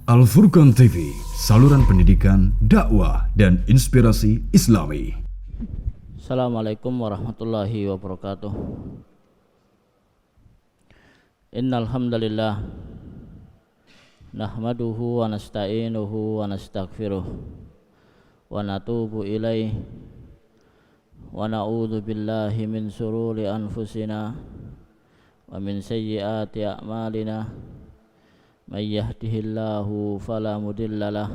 Al-Furqan TV, saluran pendidikan, dakwah, dan inspirasi Islami. Assalamualaikum warahmatullahi wabarakatuh. Innal hamdalillah nahmaduhu wa nasta'inuhu wa nastaghfiruh wa natubu ilaih wa na'udzu billahi min sururi anfusina wa min sayyiati a'malina. May yahdihillahu fala mudhillalah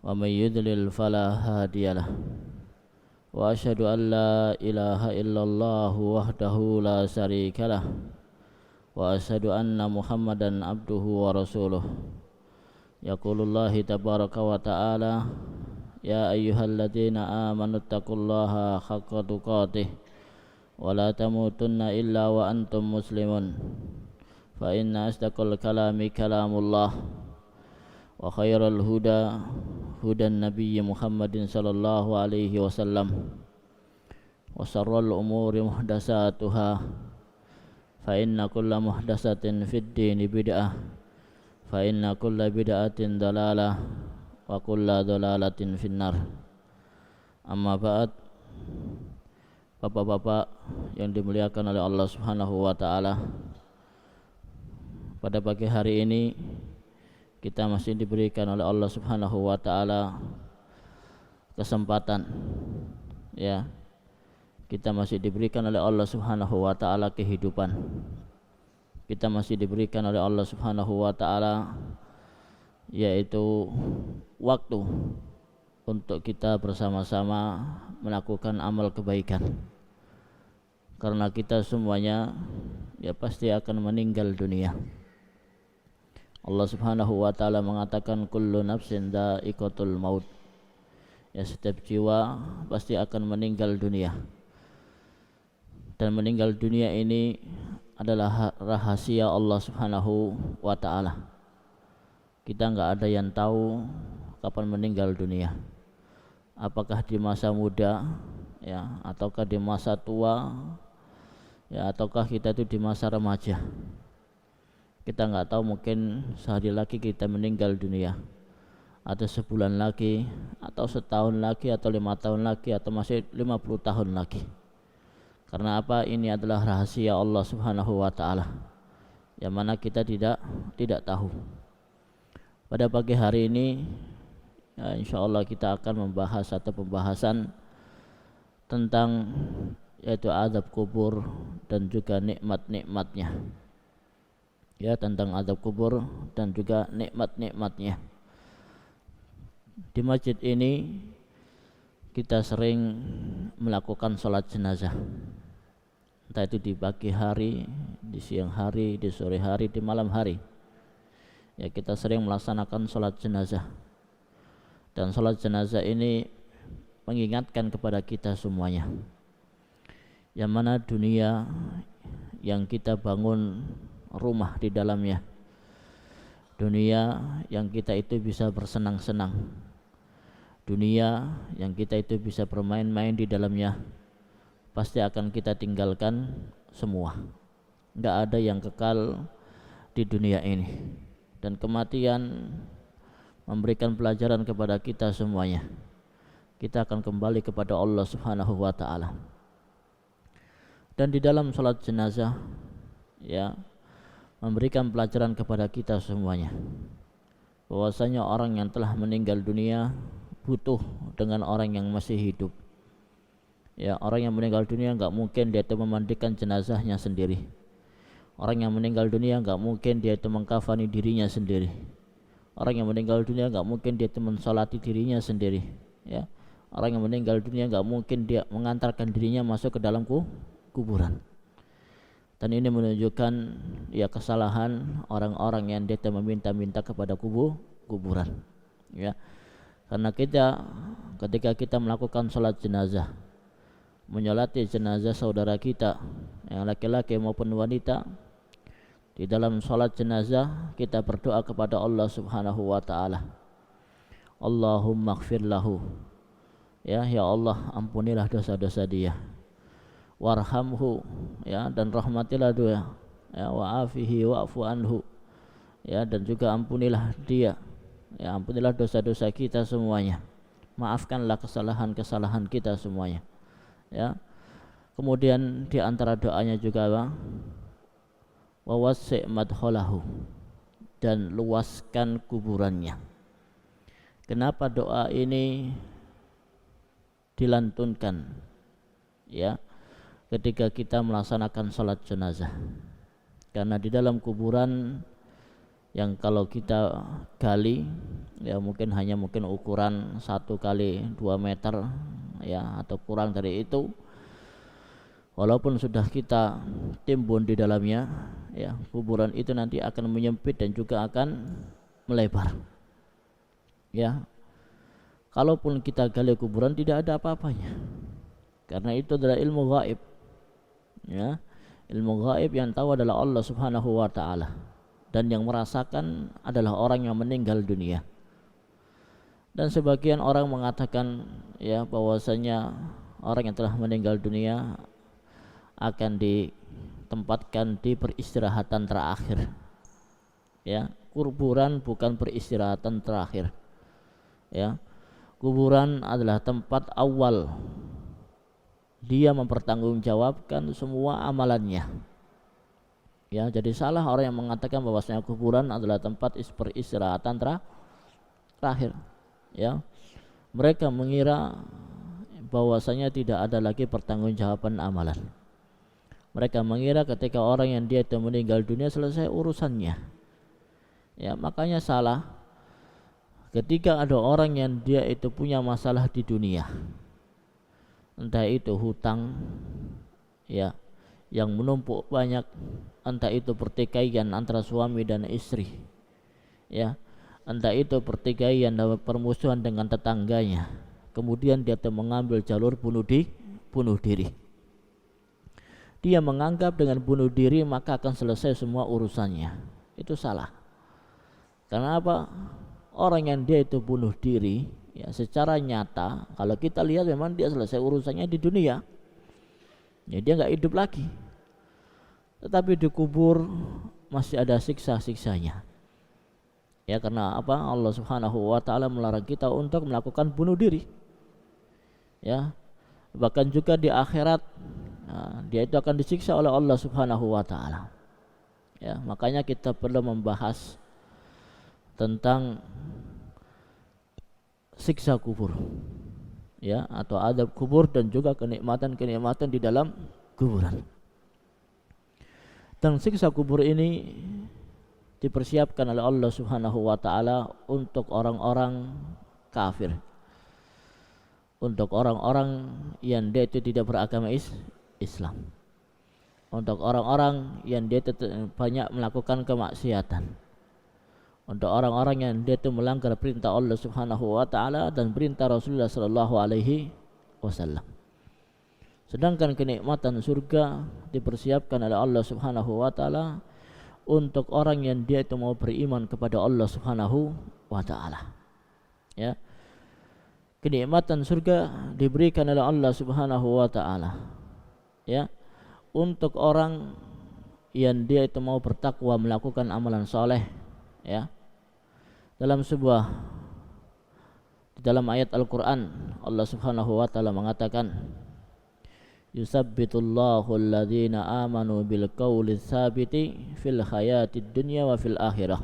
wa may yudlil fala hadiyalah. Wa asyhadu an la ilaha illallah wahdahu la syarikalah wa asyhadu anna Muhammadan abduhu wa rasuluh. Yaqulullahi tabaraka wa ta'ala, ya ayyuhalladzina amanu taqullaha haqqa tuqatih wa la tamutunna illa wa antum muslimun. Fa inna asdaqal kalami kalamullah wa khairal huda hudan nabiyyi Muhammadin sallallahu alaihi wasallam wa syarrul umuri muhdatsatuha fa inna kulla muhdatsatin fid dini bid'ah fa inna kulla bid'atin dalalah wa kulla dalalatin finnar. Amma ba'd. Bapak-bapak yang dimuliakan oleh Allah Subhanahu wa taala, pada pagi hari ini kita masih diberikan oleh Allah Subhanahu wa taala kesempatan, ya. Kita masih diberikan oleh Allah Subhanahu wa taala kehidupan. Kita masih diberikan oleh Allah Subhanahu wa taala yaitu waktu untuk kita bersama-sama melakukan amal kebaikan. Karena kita semuanya ya pasti akan meninggal dunia. Allah Subhanahu wa taala mengatakan kullu nafsin dha'iqatul maut. Ya, setiap jiwa pasti akan meninggal dunia. Dan meninggal dunia ini adalah rahasia Allah Subhanahu wa taala. Kita enggak ada yang tahu kapan meninggal dunia. Apakah di masa muda, ya, ataukah di masa tua, ya, ataukah kita itu di masa remaja. Kita enggak tahu, mungkin sehari lagi kita meninggal dunia, atau sebulan lagi, atau setahun lagi, atau 5 tahun lagi, atau masih 50 tahun lagi. Karena apa? Ini adalah rahasia Allah Subhanahu wa taala yang mana kita tidak tahu. Pada pagi hari ini ya, insyaallah kita akan membahas satu pembahasan tentang yaitu azab kubur dan juga nikmat-nikmatnya. Ya, tentang azab kubur dan juga nikmat-nikmatnya. Di masjid ini kita sering melakukan sholat jenazah, entah itu di pagi hari, di siang hari, di sore hari, di malam hari. Ya, kita sering melaksanakan sholat jenazah. Dan sholat jenazah ini mengingatkan kepada kita semuanya, yang mana dunia yang kita bangun rumah di dalamnya, dunia yang kita itu bisa bersenang-senang, dunia yang kita itu bisa bermain-main di dalamnya, pasti akan kita tinggalkan semua. Enggak ada yang kekal di dunia ini. Dan kematian memberikan pelajaran kepada kita semuanya. Kita akan kembali kepada Allah Subhanahu wa taala. Dan di dalam salat jenazah, ya, memberikan pelajaran kepada kita semuanya bahwasanya orang yang telah meninggal dunia butuh dengan orang yang masih hidup. Ya, orang yang meninggal dunia enggak mungkin dia itu memandikan jenazahnya sendiri. Orang yang meninggal dunia enggak mungkin dia itu mengkafani dirinya sendiri. Orang yang meninggal dunia enggak mungkin dia itu mensolati dirinya sendiri. Ya, orang yang meninggal dunia enggak mungkin dia mengantarkan dirinya masuk ke dalam kuburan. Dan ini menunjukkan ya kesalahan orang-orang yang dia meminta-minta kepada kuburan. Ya, karena ketika kita melakukan sholat jenazah, menyolati jenazah saudara kita yang laki-laki maupun wanita, di dalam sholat jenazah kita berdoa kepada Allah Subhanahu wa taala. Allahumma ighfir lahu. Ya Allah, ampunilah dosa-dosa dia. Warhamhu, ya, dan rahmatilah dia, ya, wa afihi wa'fu anhu, ya, dan juga ampunilah dia, ya, ampunilah dosa-dosa kita semuanya, maafkanlah kesalahan-kesalahan kita semuanya, ya. Kemudian di antara doanya juga apa? Wa wasi' madkhalahu, dan luaskan kuburannya. Kenapa doa ini dilantunkan, ya, ketika kita melaksanakan salat jenazah? Karena di dalam kuburan yang kalau kita gali, ya mungkin hanya ukuran 1 kali 2 meter, ya, atau kurang dari itu. Walaupun sudah kita timbun di dalamnya, ya, kuburan itu nanti akan menyempit dan juga akan melebar, ya. Kalaupun kita gali kuburan tidak ada apa-apanya, karena itu adalah ilmu gaib, ya. Ilmu gaib yang tahu adalah Allah Subhanahu wa taala, dan yang merasakan adalah orang yang meninggal dunia. Dan sebagian orang mengatakan, ya, bahwasanya orang yang telah meninggal dunia akan ditempatkan di peristirahatan terakhir, ya. Kuburan bukan peristirahatan terakhir, ya. Kuburan adalah tempat awal dia mempertanggungjawabkan semua amalannya, ya. Jadi salah orang yang mengatakan bahwasanya kuburan adalah tempat peristirahatan terakhir, ya. Mereka mengira bahwasanya tidak ada lagi pertanggungjawaban amalan. Mereka mengira ketika orang yang dia itu meninggal dunia selesai urusannya, ya. Makanya salah ketika ada orang yang dia itu punya masalah di dunia, entah itu hutang, ya, yang menumpuk banyak, entah itu pertikaian antara suami dan istri, ya, entah itu pertikaian dan permusuhan dengan tetangganya, kemudian dia mengambil jalur bunuh diri. Dia menganggap dengan bunuh diri maka akan selesai semua urusannya. Itu salah. Karena apa? Orang yang dia itu bunuh diri, ya, secara nyata kalau kita lihat memang dia selesai urusannya di dunia, ya, dia nggak hidup lagi. Tetapi dikubur masih ada siksa-siksanya, ya. Karena apa? Allah Subhanahu wa taala melarang kita untuk melakukan bunuh diri, ya. Bahkan juga di akhirat, nah, dia itu akan disiksa oleh Allah Subhanahu wa taala, ya. Makanya kita perlu membahas tentang siksa kubur, ya, atau adab kubur, dan juga kenikmatan-kenikmatan di dalam kuburan. Dan siksa kubur ini dipersiapkan oleh Allah Subhanahu wa taala untuk orang-orang kafir, untuk orang-orang yang dia itu tidak beragama Islam, untuk orang-orang yang dia banyak melakukan kemaksiatan, untuk orang-orang yang dia itu melanggar perintah Allah Subhanahu wa taala dan perintah Rasulullah sallallahu alaihi wasallam. Sedangkan kenikmatan surga dipersiapkan oleh Allah Subhanahu wa taala untuk orang yang dia itu mau beriman kepada Allah Subhanahu wa taala, ya. Kenikmatan surga diberikan oleh Allah Subhanahu wa taala, ya, untuk orang yang dia itu mau bertakwa, melakukan amalan soleh, ya. Di dalam ayat Al-Qur'an Allah Subhanahu wa taala mengatakan, yusabbitullahu alladhina amanu bil qawli tsabiti fil hayatid dunya wa fil akhirah.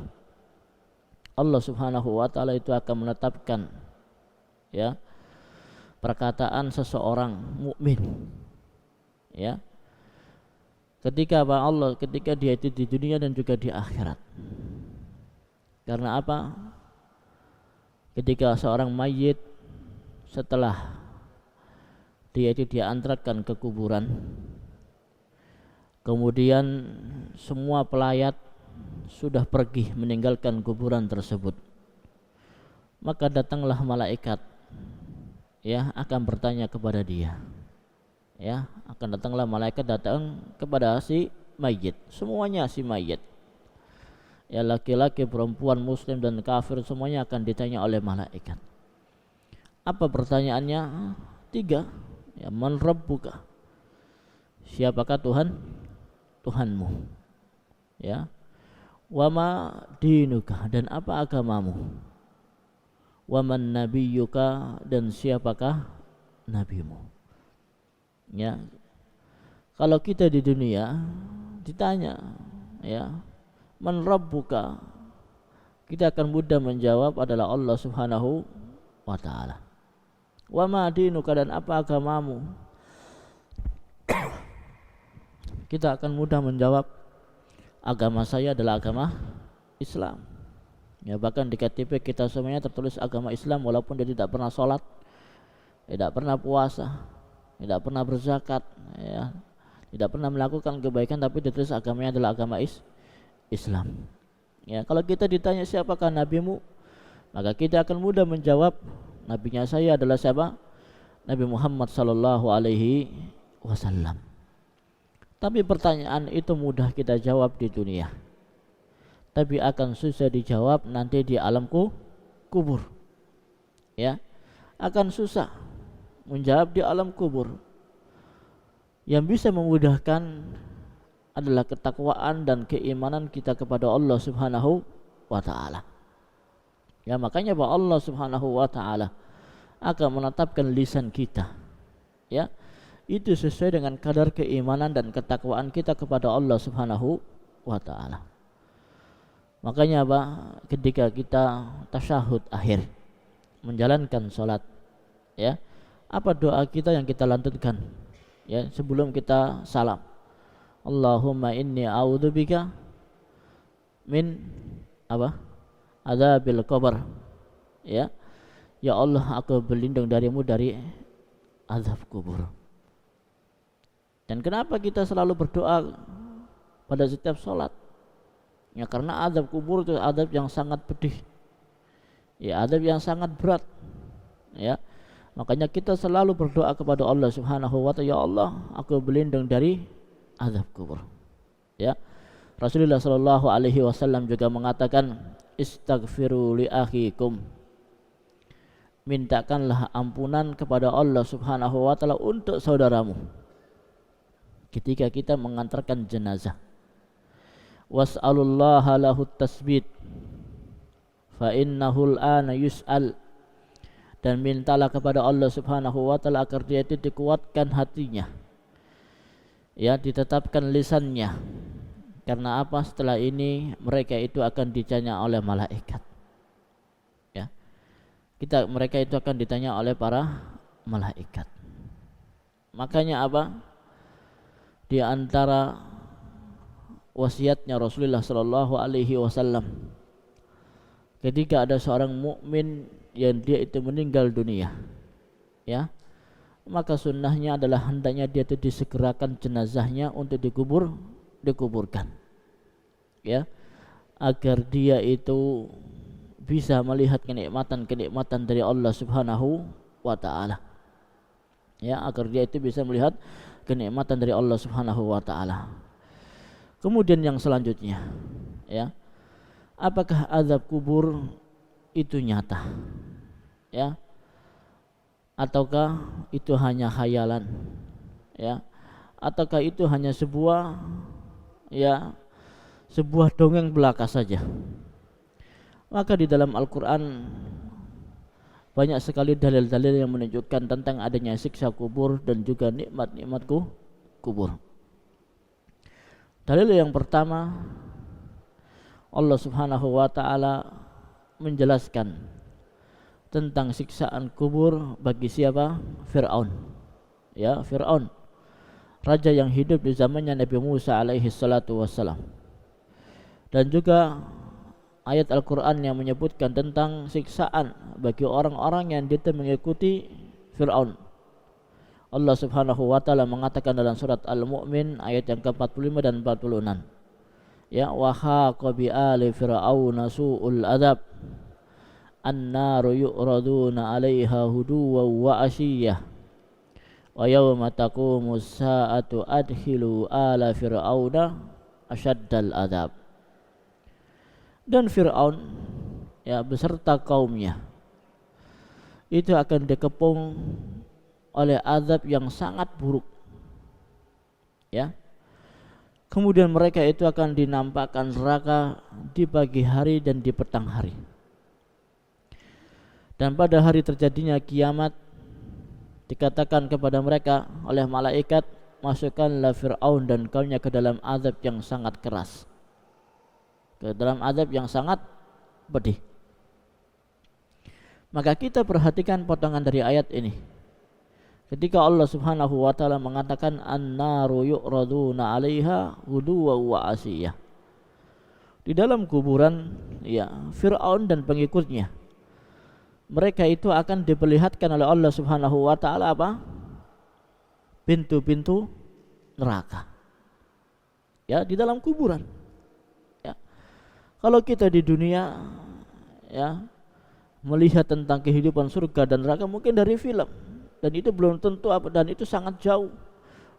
Allah Subhanahu wa taala itu akan menetapkan, ya, perkataan seseorang mukmin, ya, ketika dia itu di dunia dan juga di akhirat. Karena apa? Ketika seorang mayit setelah dia itu diantarkan ke kuburan, kemudian semua pelayat sudah pergi meninggalkan kuburan tersebut, maka datanglah malaikat, ya, akan bertanya kepada dia, ya, akan datanglah malaikat datang kepada si mayit, semuanya si mayit, ya, laki-laki, perempuan, muslim dan kafir, semuanya akan ditanya oleh malaikat. Apa pertanyaannya? 3, ya, man rabbuka, siapakah Tuhanmu, ya, Wa ma dinuka, dan apa agamamu? Wa man nabiyyuka, dan siapakah nabimu? Ya. Kalau kita di dunia ditanya, ya, man rabbuka, kita akan mudah menjawab adalah Allah Subhanahu wa taala. Wa ma dinuka, dan apa agamamu? Kita akan mudah menjawab, agama saya adalah agama Islam. Ya, bahkan di KTP kita semuanya tertulis agama Islam, walaupun dia tidak pernah sholat, tidak pernah puasa, tidak pernah berzakat, ya, tidak pernah melakukan kebaikan, tapi ditulis agamanya adalah agama Islam. Ya, kalau kita ditanya siapakah nabimu, maka kita akan mudah menjawab, nabinya saya adalah siapa? Nabi Muhammad sallallahu alaihi wasallam. Tapi pertanyaan itu mudah kita jawab di dunia, tapi akan susah dijawab nanti di alam kubur. Ya, akan susah menjawab di alam kubur. Yang bisa memudahkan adalah ketakwaan dan keimanan kita kepada Allah Subhanahu wa taala. Ya, makanya bahwa Allah Subhanahu wa taala akan menetapkan lisan kita, ya, itu sesuai dengan kadar keimanan dan ketakwaan kita kepada Allah Subhanahu wa taala. Makanya apa? Ketika kita tasyahud akhir menjalankan salat, ya, apa doa kita yang kita lantunkan? Ya, sebelum kita salam. Allahumma inni a'udzubika min apa? Adzabil qabr. Ya. Ya Allah, aku berlindung darimu dari azab kubur. Dan kenapa kita selalu berdoa pada setiap sholat? Ya, karena azab kubur itu azab yang sangat pedih, ya, azab yang sangat berat. Ya, makanya kita selalu berdoa kepada Allah Subhanahu wa taala, ya Allah, aku berlindung dari azab kubur. Ya, Rasulullah sallallahu alaihi wasallam juga mengatakan, istaghfiru li akhikum, mintakanlah ampunan kepada Allah Subhanahu wa taala untuk saudaramu ketika kita mengantarkan jenazah. Was'alullaha lahu tasbit fa innahu al-ana yus'al, dan mintalah kepada Allah Subhanahu wa taala agar dia itu dikuatkan hatinya, ya, ditetapkan lisannya. Karena apa? Setelah ini mereka itu akan ditanya oleh malaikat. Ya. Mereka itu akan ditanya oleh para malaikat. Makanya apa? Di antara wasiatnya Rasulullah sallallahu alaihi wasallam, ketika ada seorang mukmin yang dia itu meninggal dunia, ya, maka sunnahnya adalah hendaknya dia itu disegerakan jenazahnya untuk dikuburkan, ya, agar dia itu bisa melihat kenikmatan dari Allah Subhanahu wa taala. Ya, agar dia itu bisa melihat kenikmatan dari Allah Subhanahu wa taala. Kemudian yang selanjutnya, ya, apakah azab kubur itu nyata? Ya. Ataukah itu hanya khayalan? Ya. Ataukah itu hanya sebuah dongeng belaka saja? Maka di dalam Al-Qur'an banyak sekali dalil-dalil yang menunjukkan tentang adanya siksa kubur dan juga nikmat-nikmat kubur. Dalil yang pertama, Allah Subhanahu wa taala menjelaskan tentang siksaan kubur bagi siapa? Fir'aun. Ya, Fir'aun, raja yang hidup di zamannya Nabi Musa alaihi salatu wassalam. Dan juga ayat Al-Quran yang menyebutkan tentang siksaan bagi orang-orang yang dia mengikuti Fir'aun. Allah Subhanahu wa taala mengatakan dalam surat Al-Mu'min ayat yang ke-45 dan 46. Ya, wa haqa bi ali fir'auna su'ul adzab annaru yu'raduna 'alaiha huduwan wa ashiyyah wa yawma taqumus sa'atu adkhilu ala fir'auna asyaddal adzab. Dan Fir'aun, ya, beserta kaumnya itu akan dikepung oleh azab yang sangat buruk, ya, Kemudian mereka itu akan dinampakkan neraka di pagi hari dan di petang hari. Dan pada hari terjadinya kiamat, dikatakan kepada mereka oleh malaikat, masukkanlah Fir'aun dan kaumnya ke dalam azab yang sangat keras, ke dalam azab yang sangat pedih. Maka kita perhatikan potongan dari ayat ini. Ketika Allah Subhanahu wa taala mengatakan an-naru yu'raduna 'alaiha ghuduwan wa 'ashiyah. Di dalam kuburan ya Firaun dan pengikutnya, mereka itu akan diperlihatkan oleh Allah Subhanahu wa taala apa? Pintu-pintu neraka. Ya, di dalam kuburan. Ya. Kalau kita di dunia ya melihat tentang kehidupan surga dan neraka mungkin dari film, dan itu belum tentu apa, dan itu sangat jauh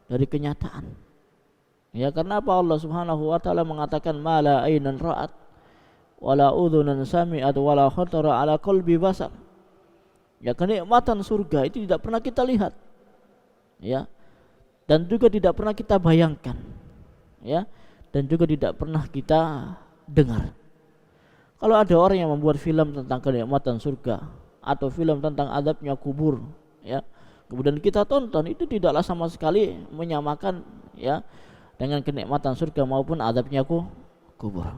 dari kenyataan. Ya, karena apa? Allah Subhanahu wa taala mengatakan mala ainan ra'at wala udhunan sami'at wala khatara ala qalbi basar. Ya, kenikmatan surga itu tidak pernah kita lihat. Ya. Dan juga tidak pernah kita bayangkan. Ya. Dan juga tidak pernah kita dengar. Kalau ada orang yang membuat film tentang kenikmatan surga atau film tentang azabnya kubur, ya, kemudian kita tonton, itu tidaklah sama sekali menyamakan ya dengan kenikmatan surga maupun azabnya kubur.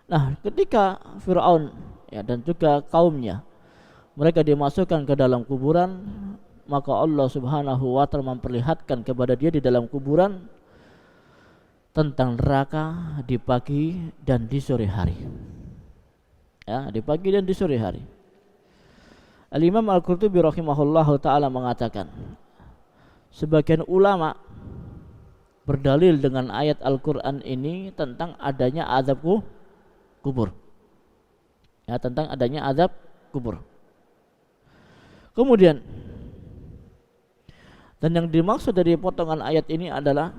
Nah, ketika Firaun ya dan juga kaumnya mereka dimasukkan ke dalam kuburan, maka Allah Subhanahu wa taala memperlihatkan kepada dia di dalam kuburan tentang neraka di pagi dan di sore hari. Ya, di pagi dan di sore hari. Al-Imam Al-Qurtubi rahimahullahu taala mengatakan, sebagian ulama berdalil dengan ayat Al-Qur'an ini tentang adanya azab kubur. Ya, tentang adanya azab kubur. Kemudian, dan yang dimaksud dari potongan ayat ini adalah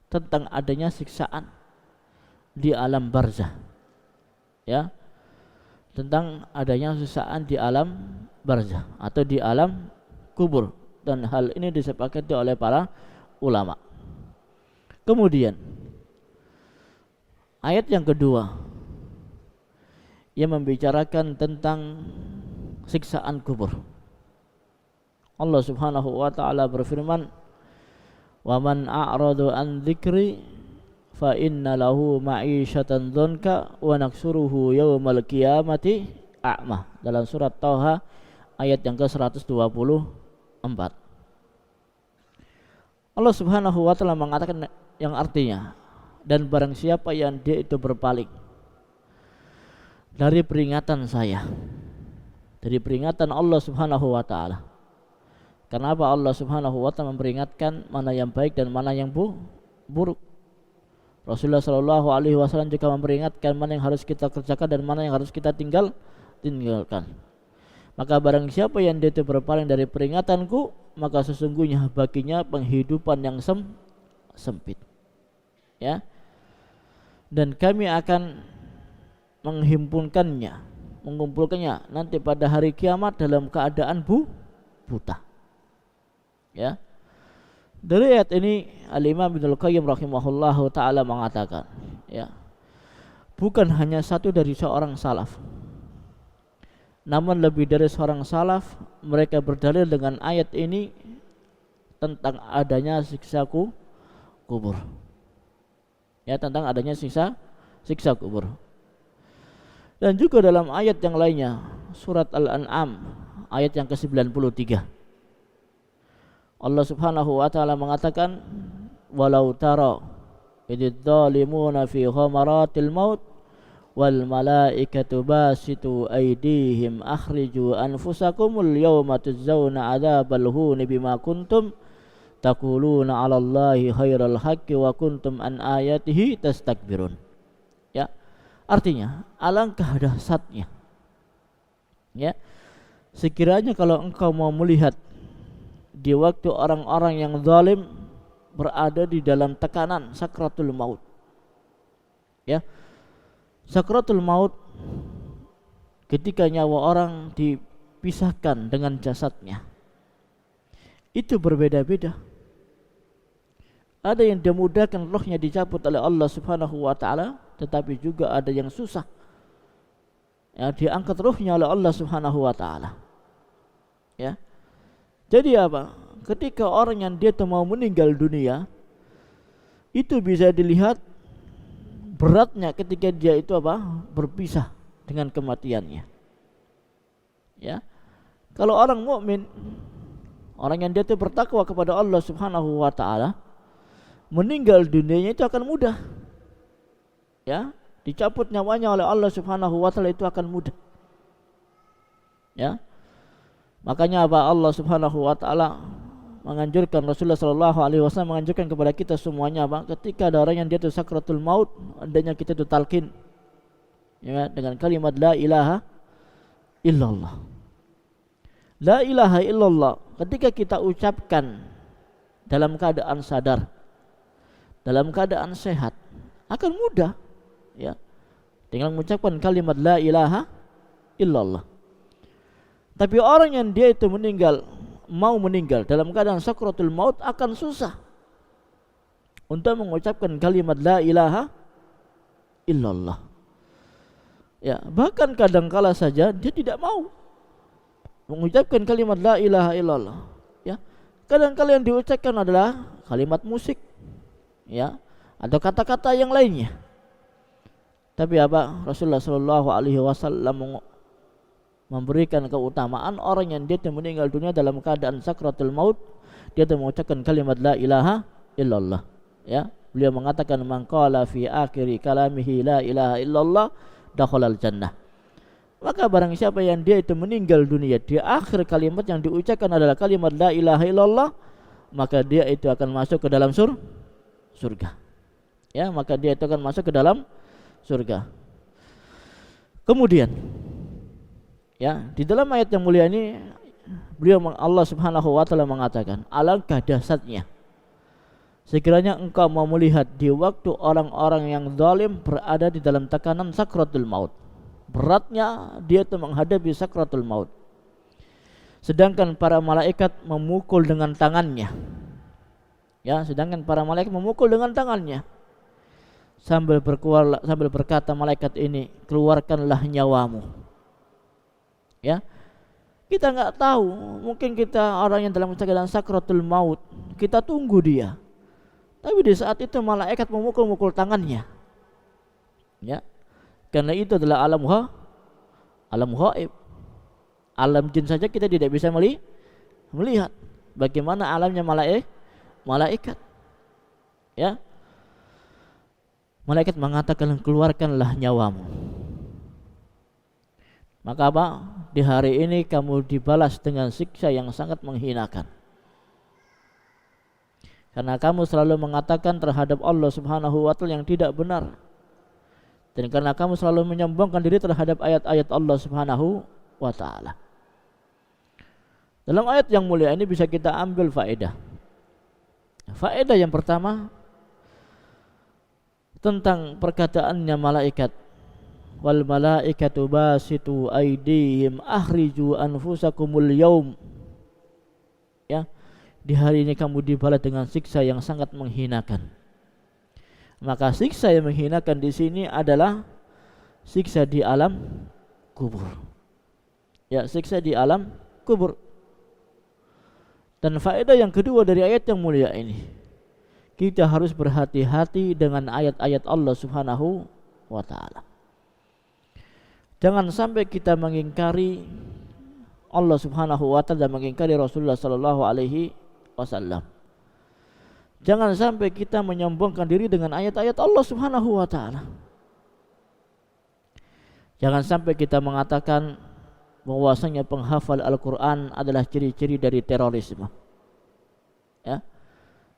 tentang adanya siksaan di alam barzah. Ya, tentang adanya siksaan di alam barzah atau di alam kubur, dan hal ini disepakati oleh para ulama. Kemudian ayat yang kedua yang membicarakan tentang siksaan kubur. Allah Subhanahu wa taala berfirman, "Wa man a'radu an dzikri fa inna lahu ma'isyatan dzanka wa naksuruhu yaumal qiyamati a'ma." Dalam surat Thaha ayat yang ke-124. Allah Subhanahu wa taala mengatakan yang artinya, dan barang siapa yang dia itu berpaling dari peringatan saya, dari peringatan Allah Subhanahu wa taala. Kenapa Allah Subhanahu wa taala memperingatkan mana yang baik dan mana yang buruk? Rasulullah sallallahu alaihi wasallam juga memperingatkan mana yang harus kita kerjakan dan mana yang harus kita tinggalkan. Maka barang siapa yang dia itu berpaling dari peringatanku, maka sesungguhnya baginya penghidupan yang sempit. Ya. Dan kami akan mengumpulkannya nanti pada hari kiamat dalam keadaan buta. Ya. Dari ayat ini Al-Imam Ibnul Qayyim rahimahullahu taala mengatakan, ya, bukan hanya satu dari seorang salaf, namun lebih dari seorang salaf mereka berdalil dengan ayat ini tentang adanya siksa kubur. Ya, tentang adanya siksa kubur. Dan juga dalam ayat yang lainnya, surat Al-An'am ayat yang ke-93, Allah Subhanahu wa taala mengatakan, walau tara idzal zalimuna fi ghamaratil maut wal malaikatu basitu aydihim akhriju anfusakumul yawma tujzauna adzabal huni bima kuntum taquluna 'alallahi khairal haqqi wa kuntum an ayatihi tastakbirun. Ya, artinya alangkah dahsyatnya, ya, sekiranya kalau engkau mau melihat di waktu orang-orang yang zalim berada di dalam tekanan sakratul maut. Ya. Sakratul maut ketika nyawa orang dipisahkan dengan jasadnya. Itu berbeda-beda. Ada yang dimudahkan rohnya dicabut oleh Allah Subhanahu wa taala, tetapi juga ada yang susah. Ya, diangkat rohnya oleh Allah Subhanahu wa taala. Ya. Jadi apa? Ketika orang yang dia itu mau meninggal dunia, itu bisa dilihat beratnya ketika dia itu apa? Berpisah dengan kematiannya. Ya. Kalau orang mukmin, orang yang dia itu bertakwa kepada Allah Subhanahu wa taala, meninggal dunianya itu akan mudah. Ya, dicabut nyawanya oleh Allah Subhanahu wa taala itu akan mudah. Ya. Makanya apa Allah Subhanahu wa taala menganjurkan, Rasulullah sallallahu alaihi wasallam menganjurkan kepada kita semuanya apa? Ketika ada orang yang dia itu sakratul maut, hendaknya kita itu talqin, ya, dengan kalimat la ilaha illallah. La ilaha illallah ketika kita ucapkan dalam keadaan sadar, dalam keadaan sehat, akan mudah, ya, dengan mengucapkan kalimat la ilaha illallah. Tapi orang yang dia itu mau meninggal dalam keadaan sakratul maut akan susah untuk mengucapkan kalimat la ilaha illallah. Ya, bahkan kadangkala saja dia tidak mau mengucapkan kalimat la ilaha illallah. Ya, kadangkala yang diucapkan adalah kalimat musik, ya, atau kata-kata yang lainnya. Tapi apa? Rasulullah sallallahu alaihi wasallam memberikan keutamaan orang yang dia meninggal dunia dalam keadaan sakratul maut, dia mengucapkan kalimat la ilaha illallah. Ya, beliau mengatakan man qala fi akhiri kalamihi la ilaha illallah dakhalal jannah. Maka barang siapa yang dia itu meninggal dunia, di akhir kalimat yang diucapkan adalah kalimat la ilaha illallah, maka dia itu akan masuk ke dalam surga. Ya, maka dia itu akan masuk ke dalam surga. Kemudian, ya, di dalam ayat yang mulia ini Allah Subhanahu wa taala mengatakan, alangkah dahsyatnya sekiranya engkau mau melihat di waktu orang-orang yang zalim berada di dalam tekanan sakratul maut. Beratnya dia itu menghadapi sakratul maut. Sedangkan para malaikat memukul dengan tangannya. Ya, sedangkan para malaikat memukul dengan tangannya. Sambil berkata malaikat ini, keluarkanlah nyawamu. Ya, kita nggak tahu, mungkin kita orang yang dalam keadaan sakratul maut, kita tunggu dia. Tapi di saat itu malaikat memukul tangannya. Ya, karena itu adalah alam ghaib. Alam jin saja kita tidak bisa melihat. Bagaimana alamnya malaikat? Ya, malaikat mengatakan keluarkanlah nyawamu. Maka apa? Di hari ini kamu dibalas dengan siksa yang sangat menghinakan. Karena kamu selalu mengatakan terhadap Allah Subhanahu wa taala yang tidak benar. Dan karena kamu selalu menyombongkan diri terhadap ayat-ayat Allah Subhanahu wa taala. Dalam ayat yang mulia ini bisa kita ambil faedah. Faedah yang pertama tentang perkataannya malaikat, wal malaikatu basitu aydihim akhriju anfusakumul yaum. Ya, di hari ini kamu dibalas dengan siksa yang sangat menghinakan. Maka siksa yang menghinakan di sini adalah siksa di alam kubur. Ya, siksa di alam kubur. Dan faedah yang kedua dari ayat yang mulia ini, kita harus berhati-hati dengan ayat-ayat Allah Subhanahu wa taala. Jangan sampai kita mengingkari Allah Subhanahu wa taala dan mengingkari Rasulullah sallallahu alaihi wasallam. Jangan sampai kita menyombongkan diri dengan ayat-ayat Allah Subhanahu wa taala. Jangan sampai kita mengatakan bahwasanya penghafal Al-Qur'an adalah ciri-ciri dari terorisme. Ya.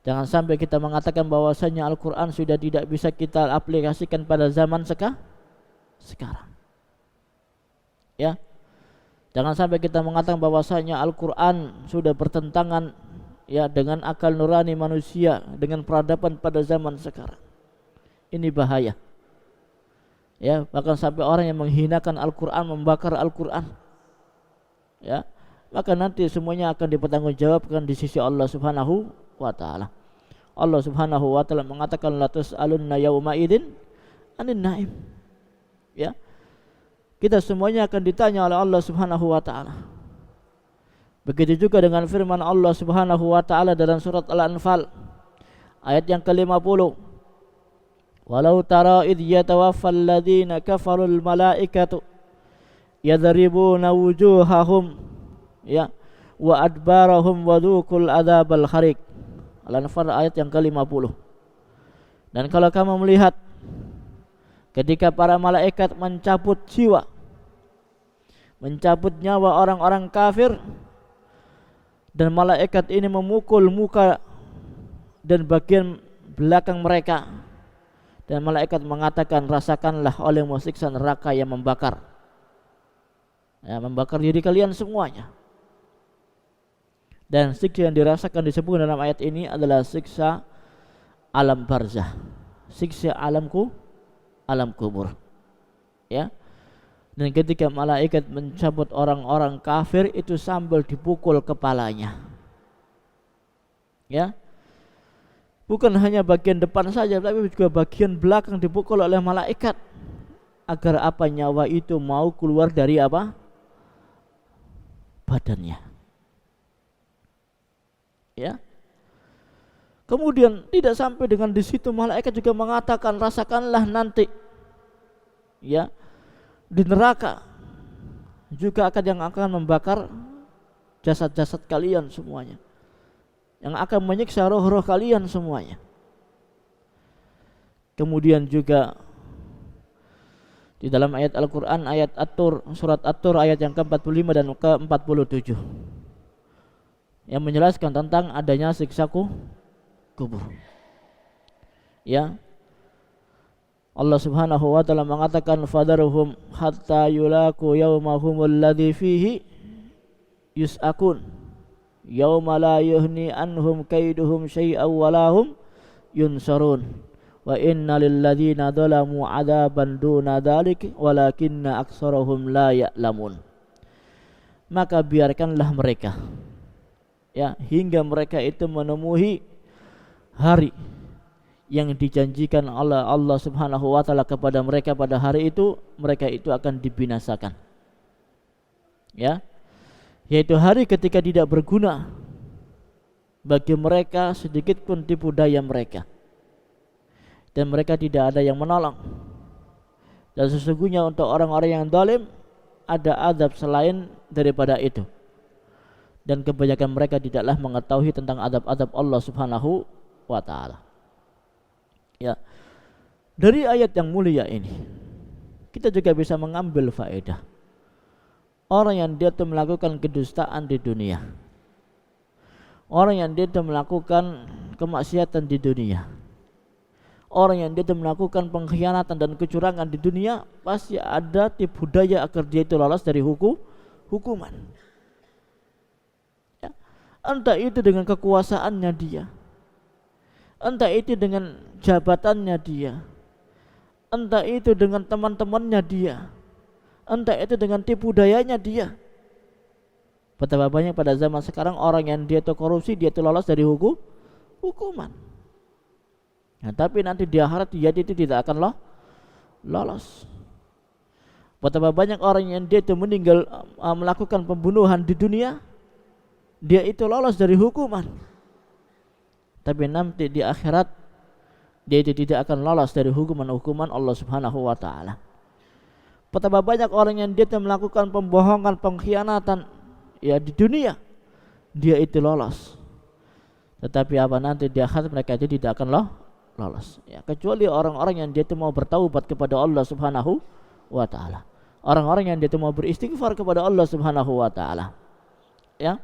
Jangan sampai kita mengatakan bahwasanya Al-Qur'an sudah tidak bisa kita aplikasikan pada zaman sekarang. Ya. Jangan sampai kita mengatakan bahwasanya Al-Qur'an sudah bertentangan, ya, dengan akal nurani manusia, dengan peradaban pada zaman sekarang. Ini bahaya. Ya, bahkan sampai orang yang menghinakan Al-Qur'an, membakar Al-Qur'an, ya, maka nanti semuanya akan dipertanggungjawabkan di sisi Allah Subhanahu wa taala. Allah Subhanahu wa taala mengatakan la tus'alunna yauma idzin anin naim. Ya. Kita semuanya akan ditanya oleh Allah Subhanahu wa taala. Begitu juga dengan firman Allah Subhanahu wa taala dalam surat Al-Anfal ayat yang ke-50. Walau tara idh yatawaffal ladzina kafarul malaikatu yadribuna wujuhahum ya wa adbarahum wa dzukul adzabal khariq. Al-Anfal ayat yang ke-50. Dan kalau kamu melihat ketika para malaikat mencabut jiwa, mencabut nyawa orang-orang kafir, dan malaikat ini memukul muka dan bagian belakang mereka, dan malaikat mengatakan, rasakanlah olehmu siksa neraka yang membakar, ya, membakar diri kalian semuanya. Dan siksa yang dirasakan disebut dalam ayat ini adalah siksa alam barzah, siksa alam kubur. Ya. Dan ketika malaikat mencabut orang-orang kafir itu sambil dipukul kepalanya. Ya. Bukan hanya bagian depan saja, tapi juga bagian belakang dipukul oleh malaikat agar apa, nyawa itu mau keluar dari apa? Badannya. Ya. Kemudian tidak sampai dengan di situ, malaikat juga mengatakan, rasakanlah nanti ya di neraka juga yang akan membakar jasad-jasad kalian semuanya, yang akan menyiksa roh-roh kalian semuanya. Kemudian juga di dalam ayat Al-Quran, ayat At-Tur, surat At-Tur ayat yang ke-45 dan ke-47, yang menjelaskan tentang adanya siksa kubur. Ya. Allah Subhanahu wa taala mengatakan, fadaruhum hatta yulaku yaumahumul ladzi fihi yus'akun yauma la yuhni anhum kaiduhum syai'aw walahum yunsarun wa inna lil ladzina dzalamu 'adzaban duna dzalik walakinna aktsarahum la ya'lamun. Maka biarkanlah mereka, ya, hingga mereka itu menemui hari yang dijanjikan oleh Allah Subhanahu wa taala kepada mereka. Pada hari itu mereka itu akan dibinasakan. Ya. Yaitu hari ketika tidak berguna bagi mereka sedikit pun tipu daya mereka, dan mereka tidak ada yang menolong. Dan sesungguhnya untuk orang-orang yang zalim ada azab selain daripada itu, dan kebanyakan mereka tidaklah mengetahui tentang azab-azab Allah Subhanahu wa ta'ala. Ya. Dari ayat yang mulia ini kita juga bisa mengambil faedah. Orang yang dia tuh melakukan kedustaan di dunia, orang yang dia tuh melakukan kemaksiatan di dunia, orang yang dia tuh melakukan pengkhianatan dan kecurangan di dunia, pasti ada tipu daya agar dia itu lolos dari hukuman. Entah itu dengan kekuasaannya dia, entah itu dengan jabatannya dia, entah itu dengan teman-temannya dia, entah itu dengan tipu dayanya dia. Betapa banyak pada zaman sekarang orang yang dia itu korupsi, dia itu lolos dari hukuman. Nah, tapi nanti di akhirat dia itu tidak akan lolos. Betapa banyak orang yang dia itu meninggal melakukan pembunuhan di dunia, dia itu lolos dari hukuman, tapi nanti di akhirat dia itu tidak akan lolos dari hukuman Allah Subhanahu wa ta'ala. Betapa banyak orang yang dia melakukan pembohongan, pengkhianatan ya di dunia, dia itu lolos, tetapi apa, nanti di akhirat mereka itu tidak akan lolos ya, kecuali orang-orang yang dia itu mau bertaubat kepada Allah Subhanahu wa ta'ala, orang-orang yang dia itu mau beristighfar kepada Allah Subhanahu wa ta'ala. Ya.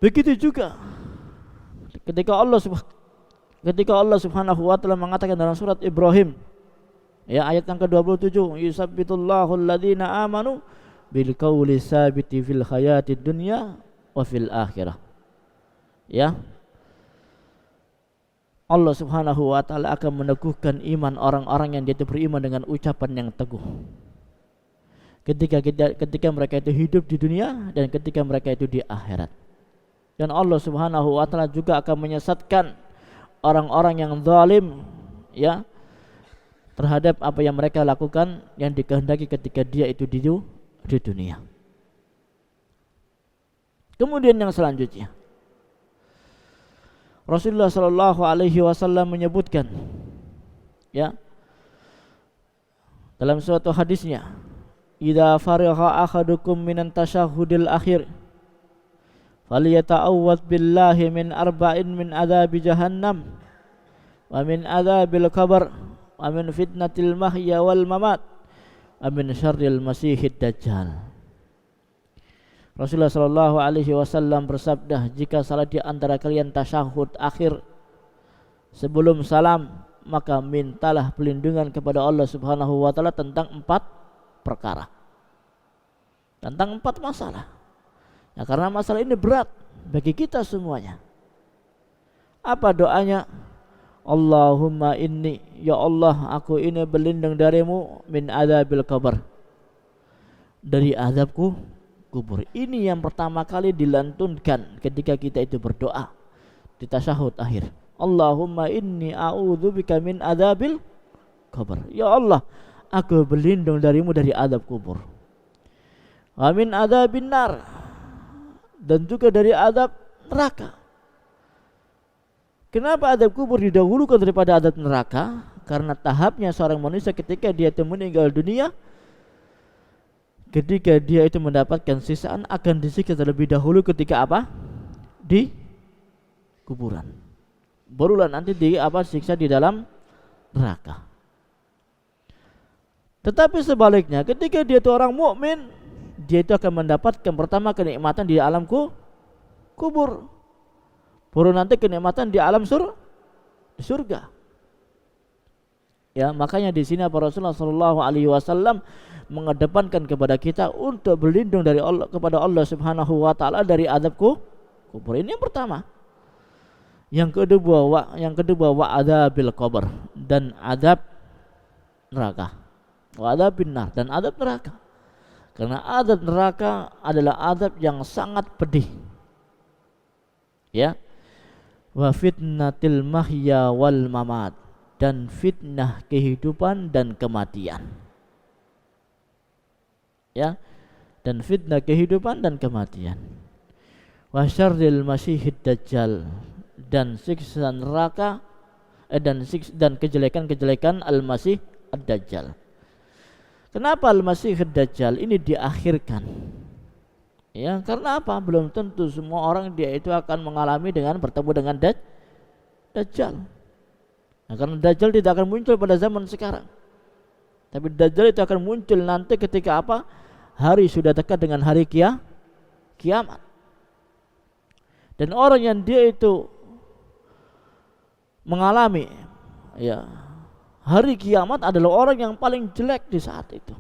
Begitu juga ketika Allah Subhanahu wa ta'ala mengatakan dalam surat Ibrahim ya ayat yang ke-27, yusabbitullahu alladhina amanu bil qawli sabiti fil hayatid dunya wa fil akhirah. Ya. Allah Subhanahu wa ta'ala akan meneguhkan iman orang-orang yang dia itu beriman dengan ucapan yang teguh. Ketika mereka itu hidup di dunia dan ketika mereka itu di akhirat. Dan Allah Subhanahu wa ta'ala juga akan menyesatkan orang-orang yang zalim, ya, terhadap apa yang mereka lakukan yang dikehendaki ketika dia itu di dunia. Kemudian yang selanjutnya, Rasulullah sallallahu alaihi wasallam menyebutkan, ya, dalam suatu hadisnya, "Idza faragha ahadukum minan tasyahhudil akhir falyata'awwadz billahi min arba'in min adzabi jahannam wa min adzabil qabr wa min fitnatil mahya wal mamat wa min syarril masiihid dajjal." Rasulullah sallallahu alaihi wasallam bersabda, jika salah di antara kalian tasyahud akhir sebelum salam, maka mintalah perlindungan kepada Allah Subhanahu wa taala tentang 4 perkara. Tentang 4 masalah. Ya, karena masalah ini berat bagi kita semuanya. Apa doanya? Allahumma inni, ya Allah, aku ini berlindung darimu min adzabil qabr, dari azabku kubur. Ini yang pertama kali dilantunkan ketika kita itu berdoa di tasyahud akhir. Allahumma inni a'udzubika min adzabil qabr. Ya Allah, aku berlindung darimu dari azab kubur. Wa min adzabin nar, dan juga dari azab neraka. Kenapa azab kubur didahulukan daripada azab neraka? Karena tahapnya seorang manusia ketika dia itu meninggal dunia, ketika dia itu mendapatkan sisaan, akan disiksa terlebih dahulu ketika apa? Di kuburan. Barulah nanti siksa di dalam neraka. Tetapi sebaliknya, ketika dia itu orang mukmin, dia itu akan mendapatkan pertama kenikmatan di alam kubur, baru nanti kenikmatan di alam surga. Ya, makanya di sini Rasulullah sallallahu alaihi wasallam mengedepankan kepada kita untuk berlindung dari Allah, kepada Allah Subhanahu wa taala dari azab kubur. Ini yang pertama. Yang kedua wa adzabil qabr, dan azab neraka. Wa adzabin nar, dan azab neraka. Karena azab neraka adalah azab yang sangat pedih. Ya. Wa fitnatil mahya wal mamat, dan fitnah kehidupan dan kematian. Ya. Dan fitnah kehidupan dan kematian. Wa syarril masiihid dajjal, dan siksa neraka dan kejelekan-kejelekan al-masih ad-dajjal. Kenapa al-masih ad-dajjal ini diakhirkan? Ya, karena apa? Belum tentu semua orang dia itu akan mengalami dengan bertemu dengan dajjal. Nah, karena dajjal tidak akan muncul pada zaman sekarang. Tapi dajjal itu akan muncul nanti ketika apa? Hari sudah dekat dengan hari kiamat. Dan orang yang dia itu mengalami, ya, hari kiamat adalah orang yang paling jelek di saat itu.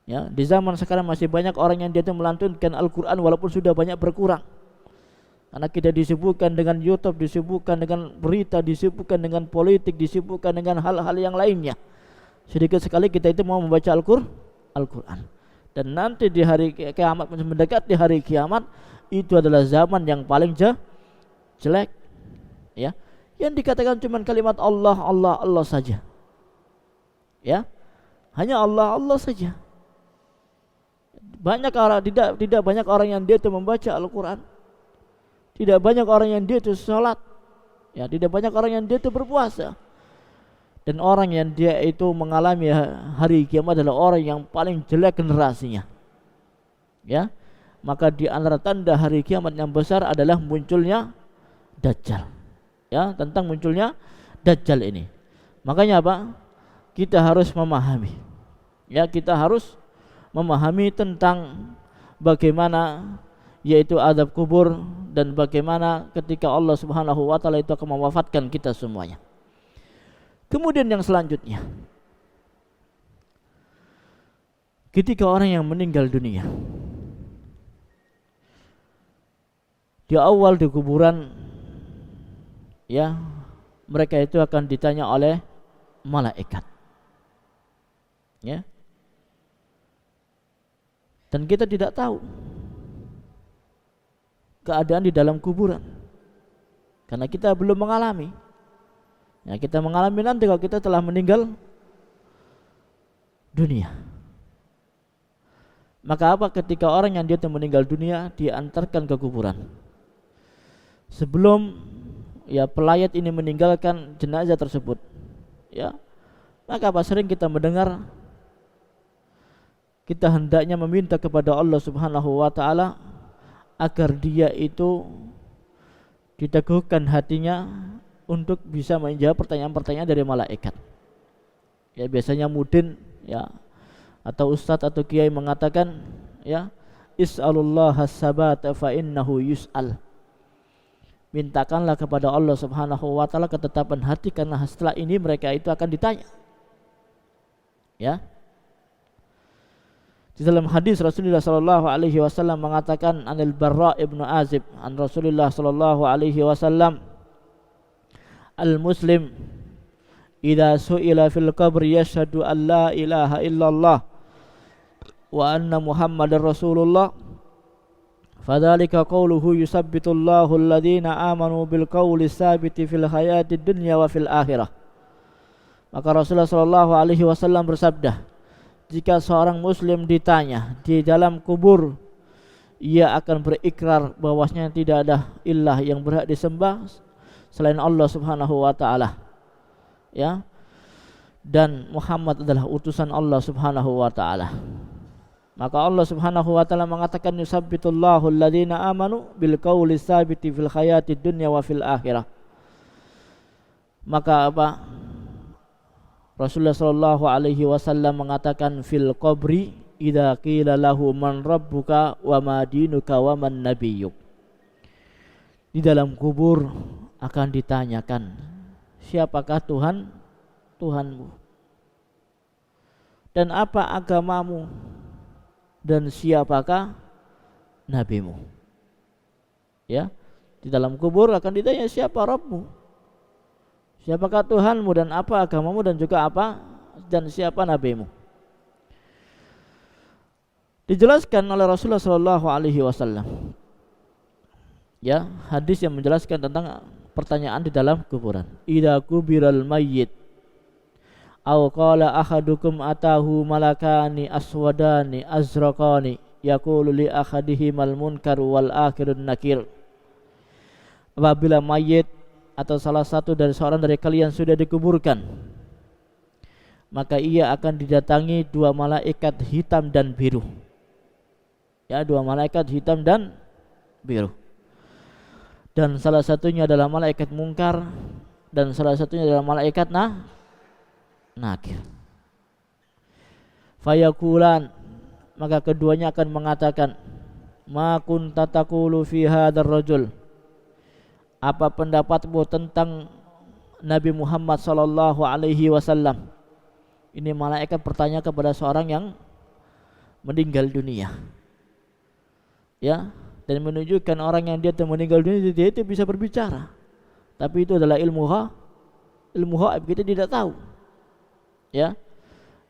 Ya, di zaman sekarang masih banyak orang yang dia itu melantunkan Al-Quran walaupun sudah banyak berkurang. Karena kita disibukkan dengan YouTube, disibukkan dengan berita, disibukkan dengan politik, disibukkan dengan hal-hal yang lainnya. Sedikit sekali kita itu mau membaca Al-Quran. Dan nanti di hari kiamat, mendekat di hari kiamat, itu adalah zaman yang paling jelek. Ya, yang dikatakan cuma kalimat Allah, Allah, Allah saja. Ya, hanya Allah, Allah saja. Banyak orang tidak banyak orang yang dia itu membaca Al-Quran. Tidak banyak orang yang dia itu sholat. Ya, tidak banyak orang yang dia itu berpuasa. Dan orang yang dia itu mengalami hari kiamat adalah orang yang paling jelek generasinya. Ya, maka di antara tanda hari kiamat yang besar adalah munculnya Dajjal. Ya, tentang munculnya Dajjal ini. Makanya apa? Kita harus memahami. Ya, kita harus memahami tentang bagaimana yaitu azab kubur, dan bagaimana ketika Allah Subhanahu wa taala itu akan mewafatkan kita semuanya. Kemudian yang selanjutnya, ketika orang yang meninggal dunia, di awal di kuburan, ya, mereka itu akan ditanya oleh malaikat. Ya. Dan kita tidak tahu keadaan di dalam kuburan. Karena kita belum mengalami. Ya, kita mengalami nanti kalau kita telah meninggal dunia. Maka apa ketika orang yang dia meninggal dunia diantarkan ke kuburan? Sebelum ya pelayat ini meninggalkan jenazah tersebut, ya, maka apa sering kita mendengar, kita hendaknya meminta kepada Allah Subhanahu wa taala agar dia itu diteguhkan hatinya untuk bisa menjawab pertanyaan-pertanyaan dari malaikat. Ya, biasanya mudin ya atau ustadz atau kiai mengatakan, ya, is'alullah as-sabata fa innahu yus'al. Mintakanlah kepada Allah Subhanahu wa taala ketetapan hati, karena setelah ini mereka itu akan ditanya. Ya. Di dalam hadis Rasulullah sallallahu alaihi wasallam mengatakan, anil Barra ibnu Azib an Rasulullah sallallahu alaihi wasallam, al muslim idza su'ila fil qabri yashhadu an la ilaha illallah wa anna Muhammadar Rasulullah fadzalika qawluhu yusabbitullahu alladhina amanu bil qawli tsabiti fil hayatid dunya wa fil akhirah. Maka Rasulullah sallallahu alaihi wasallam bersabda, jika seorang muslim ditanya di dalam kubur, ia akan berikrar bahwasanya tidak ada ilah yang berhak disembah selain Allah Subhanahu wa taala. Ya. Dan Muhammad adalah utusan Allah Subhanahu wa taala. Maka Allah Subhanahu wa taala mengatakan, yusabbitullahu alladhina amanu bil qawli tsabiti fil hayatid dunya wa fil akhirah. Maka apa? Rasulullah sallallahu alaihi wasallam mengatakan, fil qabri idza qila lahu man rabbuka wa ma dinuka wa man nabiyyuk. Di dalam kubur akan ditanyakan, siapakah Tuhanmu, dan apa agamamu, dan siapakah nabimu. Ya, di dalam kubur akan ditanya siapa Rabbmu, siapakah Tuhanmu, dan apa agamamu, dan juga apa dan siapa nabimu. Dijelaskan oleh Rasulullah sallallahu alaihi wasallam. Ya, hadis yang menjelaskan tentang pertanyaan di dalam kuburan. Idza kubiral mayyit aw qala ahadukum atahu malakani aswadani azraqani yaqulu li ahadihimal munkar wal akhirun nakir. Apabila mayit atau salah satu dari seorang dari kalian sudah dikuburkan, maka ia akan didatangi dua malaikat hitam dan biru. Ya, dua malaikat hitam dan biru. Dan salah satunya adalah malaikat mungkar, dan salah satunya adalah malaikat nakir. Fayakulan, maka keduanya akan mengatakan, ma kunta taqulu fi hadzal rajul, apa pendapatmu tentang Nabi Muhammad sallallahu alaihi wasallam. Ini malaikat bertanya kepada seorang yang meninggal dunia. Ya, dan menunjukkan orang yang dia meninggal dunia dia itu bisa berbicara. Tapi itu adalah ilmu ghaib, kita tidak tahu. Ya.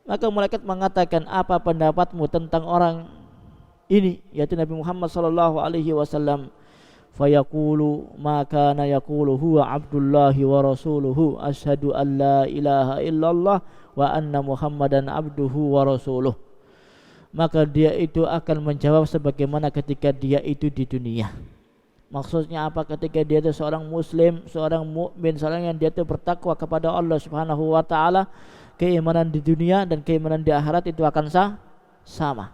Maka malaikat mengatakan, apa pendapatmu tentang orang ini, yaitu Nabi Muhammad sallallahu alaihi wasallam. Fayaqulu ma kana yaqulu huwa abdullahi wa rasuluhu asyhadu an la ilaha illallah wa anna Muhammadan abduhu wa rasuluh. Maka dia itu akan menjawab sebagaimana ketika dia itu di dunia. Maksudnya apa? Ketika dia itu seorang muslim, seorang mukmin, seorang yang dia itu bertakwa kepada Allah Subhanahu wa taala, keimanan di dunia dan keimanan di akhirat itu akan sama.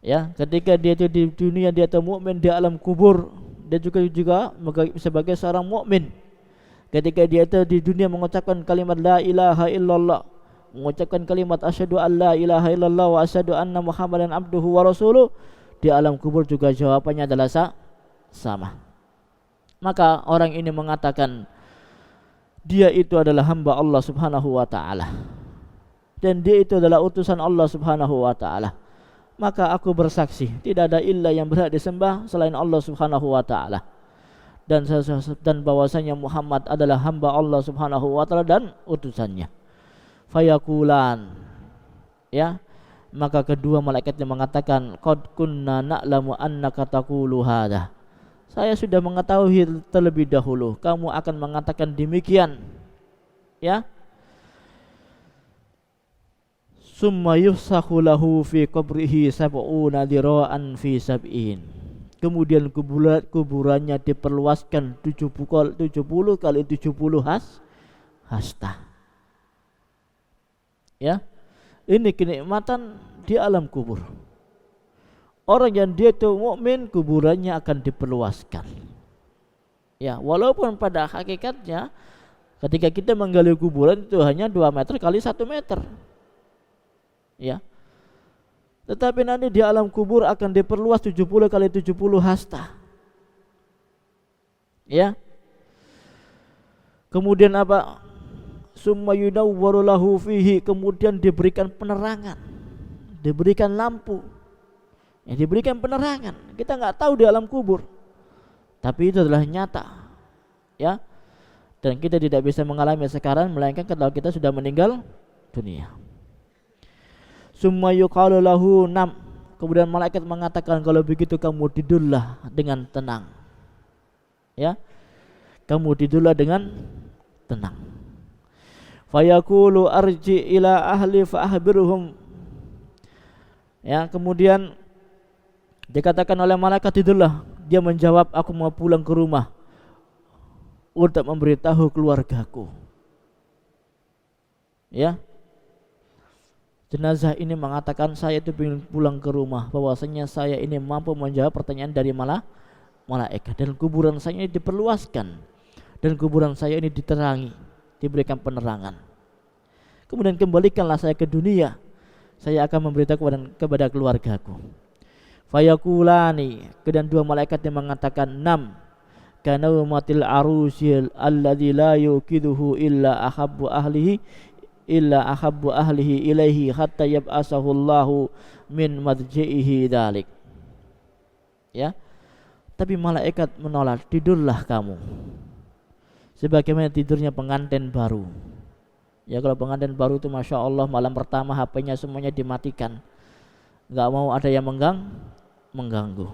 Ya, ketika dia itu di dunia dia itu mukmin, di alam kubur dia juga sebagai seorang mukmin. Ketika dia itu di dunia mengucapkan kalimat la ilaha illallah, mengucapkan kalimat asyhadu an la ilaha illallah wa asyhadu anna Muhammadan abduhu wa rasuluh, di alam kubur juga jawabannya adalah sama. Maka orang ini mengatakan dia itu adalah hamba Allah Subhanahu wa taala, dan dia itu adalah utusan Allah Subhanahu wa taala. Maka aku bersaksi tidak ada ilah yang berhak disembah selain Allah Subhanahu wa taala, dan bahwasanya Muhammad adalah hamba Allah Subhanahu wa taala dan utusannya. Fayakulan, ya, maka kedua malaikat yang mengatakan, qad kunna na'lamu annaka taqulu hadza, Saya sudah mengetahui terlebih dahulu kamu akan mengatakan demikian. Ya. Summa yufsahu lahu fi qabrihi sab'una dira'an fi sab'in. Kemudian kuburannya diperluaskan 70 kali 70 hasta. Ya. Ini kenikmatan di alam kubur. Orang yang dia itu mukmin, kuburannya akan diperluaskan. Ya, walaupun pada hakikatnya ketika kita menggali kuburan itu hanya 2 meter kali 1 meter. Ya. Tetapi nanti di alam kubur akan diperluas 70 kali 70 hasta. Ya. Kemudian apa? Summa yunawwaru lahu fihi, kemudian diberikan penerangan, diberikan lampu. Ya, diberikan penerangan. Kita nggak tahu di alam kubur, tapi itu adalah nyata, ya. Dan kita tidak bisa mengalami sekarang, melainkan kalau kita sudah meninggal dunia. Summa yuqalu lahu nam, kemudian malaikat mengatakan kalau begitu kamu tidurlah dengan tenang, ya. Kamu tidurlah dengan tenang. Fayaqulu arji ila ahli fa ahbiruhum. Ya, kemudian dikatakan oleh malaikat tidurlah. Dia menjawab, aku mau pulang ke rumah untuk memberitahu keluargaku. Ya. Jenazah ini mengatakan saya itu ingin pulang ke rumah, bahwasanya saya ini mampu menjawab pertanyaan dari malaikat, dan kuburan saya ini diperluaskan, dan kuburan saya ini diterangi, diberikan penerangan. Kemudian kembalikanlah saya ke dunia, saya akan memberitahu kepada keluargaku. Fayakulani, kemudian 2 malaikat yang mengatakan nam kana umatil arusil alladzi la yuqiduhu illa ahabbu ahlihi ilaihi hatta yab'asahu Allahu min madji'ihi dzalik. Ya. Tapi malaikat menolak, tidurlah kamu sebagaimana tidurnya pengantin baru. Ya, kalau pengantin baru itu Masya Allah malam pertama HP-nya semuanya dimatikan, nggak mau ada yang mengganggu.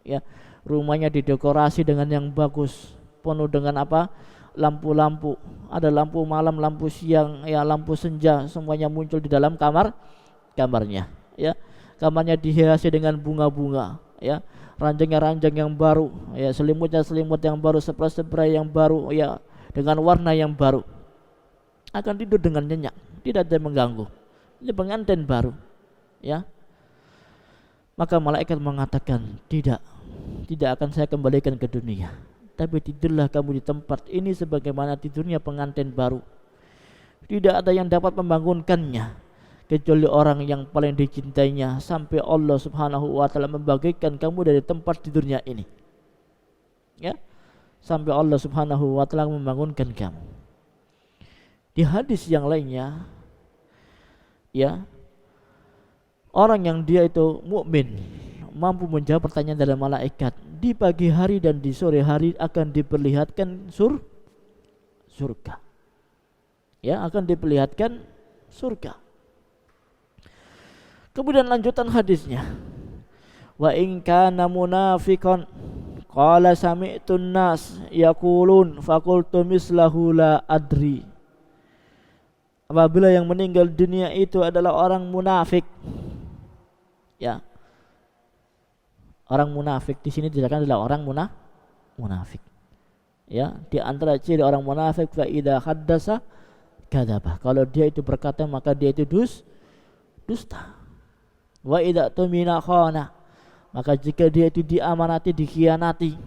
Ya, rumahnya didekorasi dengan yang bagus, penuh dengan apa? Lampu-lampu. Ada lampu malam, lampu siang, ya lampu senja, semuanya muncul di dalam kamarnya. Ya, kamarnya dihiasi dengan bunga-bunga. Ya, ranjangnya ranjang yang baru. Ya, selimutnya selimut yang baru, spray yang baru. Ya, dengan warna yang baru. Akan tidur dengan nyenyak, tidak ada yang mengganggu. Ini pengantin baru. Ya. Maka malaikat mengatakan, tidak akan saya kembalikan ke dunia, tapi tidurlah kamu di tempat ini sebagaimana tidurnya pengantin baru. Tidak ada yang dapat membangunkannya kecuali orang yang paling dicintainya, sampai Allah Subhanahu wa taala membagikan kamu dari tempat tidurnya ini. Ya. Sampai Allah Subhanahu wa taala membangunkan kamu. Di hadis yang lainnya, ya, orang yang dia itu mukmin mampu menjawab pertanyaan dari malaikat, di pagi hari dan di sore hari akan diperlihatkan surga. Ya, akan diperlihatkan surga. Kemudian lanjutan hadisnya, wa in kana munafiqan qala sami'tun nas yaqulun faqultu mislahu la adri. Apabila yang meninggal dunia itu adalah orang munafik, ya, orang munafik di sini dikatakan adalah orang munafik. Ya, di antara ciri orang munafik, fa idza haddasa kadzaba. Kalau dia itu berkata maka dia itu dusta. Wa idza tumina khana. Maka jika dia itu diamanati, dikhianati,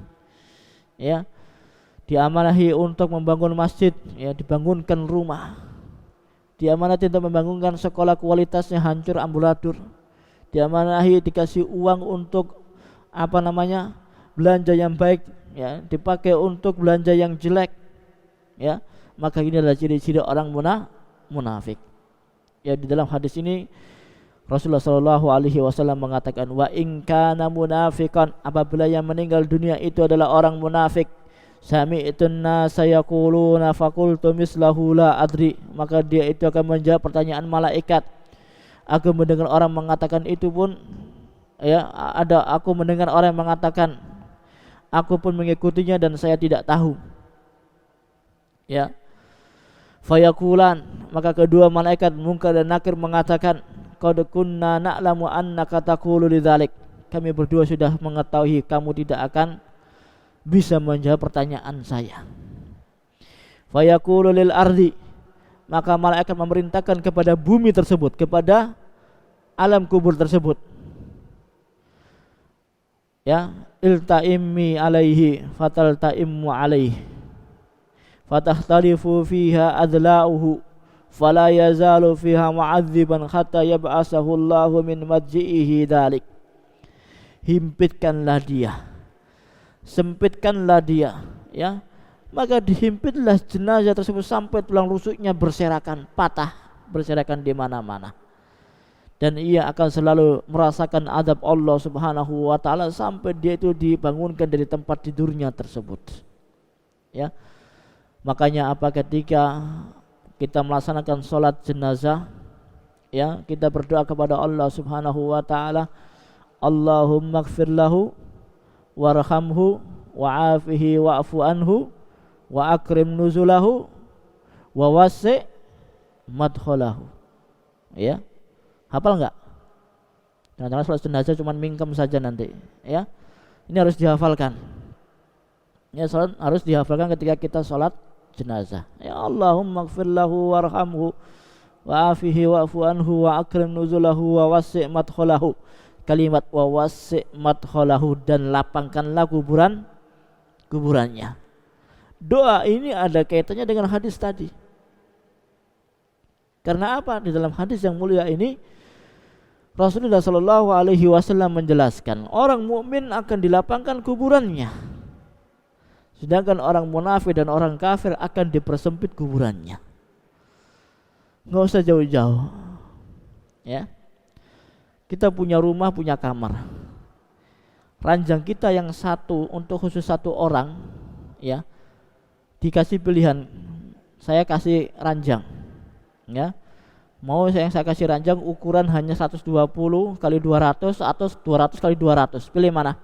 ya, diamanahi untuk membangun masjid, ya, dibangunkan rumah, diamanati untuk membangunkan sekolah kualitasnya hancur amburadul, diamanahi dikasih uang untuk belanja yang baik, ya, dipakai untuk belanja yang jelek, ya, maka ini adalah ciri-ciri orang munafik. Ya, di dalam hadis ini Rasulullah SAW mengatakan, wa in kana munafiqan, apabila yang meninggal dunia itu adalah orang munafik, sami'tun nasa yaquluna faqultu mislahu la adri, maka dia itu akan menjawab pertanyaan malaikat. Aku mendengar orang mengatakan itu pun, ya, aku mendengar orang yang mengatakan, aku pun mengikutinya dan saya tidak tahu. Ya. Fayakulan, maka kedua malaikat Munkar dan Nakir mengatakan, qad kunna na'lamu annaka taqulu lidzalik. Kami berdua sudah mengetahui kamu tidak akan bisa menjawab pertanyaan saya. Fayaqulu lil ardi, maka malaikat memerintahkan kepada bumi tersebut, kepada alam kubur tersebut, ya, iltaimmi alaihi fataltaimmu alaihi fatahtalifu fiha adla'uhu fala yazalu fiha mu'adziban hatta yab'asahu Allahu min madji'ihi dalik. Himpitkanlah dia, sempitkanlah dia, ya, maka dihimpitlah jenazah tersebut sampai tulang rusuknya berserakan, patah, berserakan di mana-mana. Dan ia akan selalu merasakan adab Allah Subhanahu wa taala sampai dia itu dibangunkan dari tempat tidurnya tersebut. Ya. Makanya apa, ketika kita melaksanakan sholat jenazah, ya, kita berdoa kepada Allah Subhanahu wa taala, Allahumma ighfir lahu warhamhu wa'afihi wa'fu anhu wa akrim nuzulahu wa wasi' madkhalahu. Ya. Hafal enggak? Jangan-jangan sholat jenazah cuma mingkem saja nanti, ya. Ini harus dihafalkan. Ya, sholat harus dihafalkan ketika kita sholat jenazah. Ya, Allahumma ighfir lahu warhamhu wa'afihi wa'fu anhu wa akrim nuzulahu wa wasi' madkhalahu. Kalimat wa wasi' madkhalahu, dan lapangkanlah kuburannya. Doa ini ada kaitannya dengan hadis tadi. Karena apa? Di dalam hadis yang mulia ini Rasulullah Shallallahu Alaihi Wasallam menjelaskan orang mukmin akan dilapangkan kuburannya, sedangkan orang munafik dan orang kafir akan dipersempit kuburannya. Nggak usah jauh-jauh, ya. Kita punya rumah, punya kamar. Ranjang kita yang satu untuk khusus satu orang, ya, dikasih pilihan, saya kasih ranjang, ya. Mau saya kasih ranjang ukuran hanya 120 kali 200 atau 200 kali 200. Pilih mana?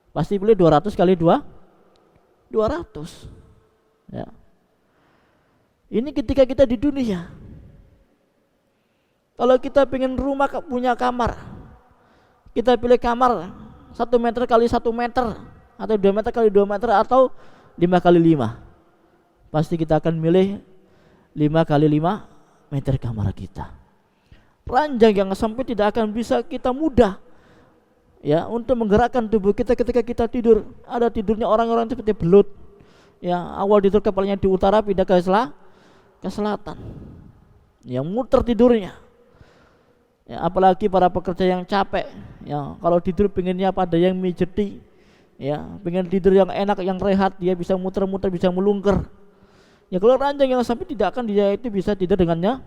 Pasti pilih 200 kali 200. Ya. Ini ketika kita di dunia. Kalau kita pengen rumah punya kamar, kita pilih kamar 1 meter kali 1 meter atau 2 meter kali 2 meter atau 5 kali 5. Pasti kita akan milih 5 kali 5 meter kamar kita. Ranjang yang sempit tidak akan bisa kita mudah, ya, untuk menggerakkan tubuh kita ketika kita tidur. Ada tidurnya orang-orang seperti belut, ya, awal tidur kepalanya di utara pindah ke selatan, yang muter tidurnya. Ya, apalagi para pekerja yang capek, ya, kalau tidur pengennya pada yang mijeti, ya, pengen tidur yang enak, yang rehat, dia bisa muter-muter, bisa melungker. Ya, kalau ranjang yang sempit tidak akan dia itu bisa tidur dengannya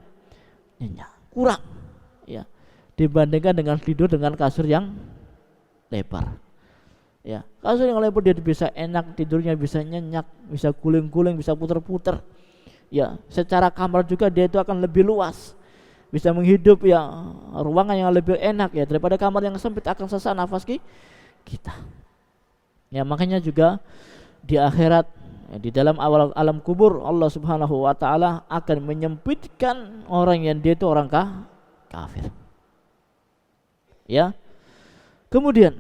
nyenyak, kurang, ya, dibandingkan dengan tidur dengan kasur yang lebar. Ya, kasur yang lebar dia bisa enak tidurnya, bisa nyenyak, bisa guling-guling, bisa puter-puter. Ya, secara kamar juga dia itu akan lebih luas, bisa menghidup, ya, ruangan yang lebih enak, ya, daripada kamar yang sempit, akan sesak nafas kita. Ya, makanya juga di akhirat, di dalam alam kubur, Allah Subhanahu wa taala akan menyempitkan orang yang dia itu orang kafir. Ya. Kemudian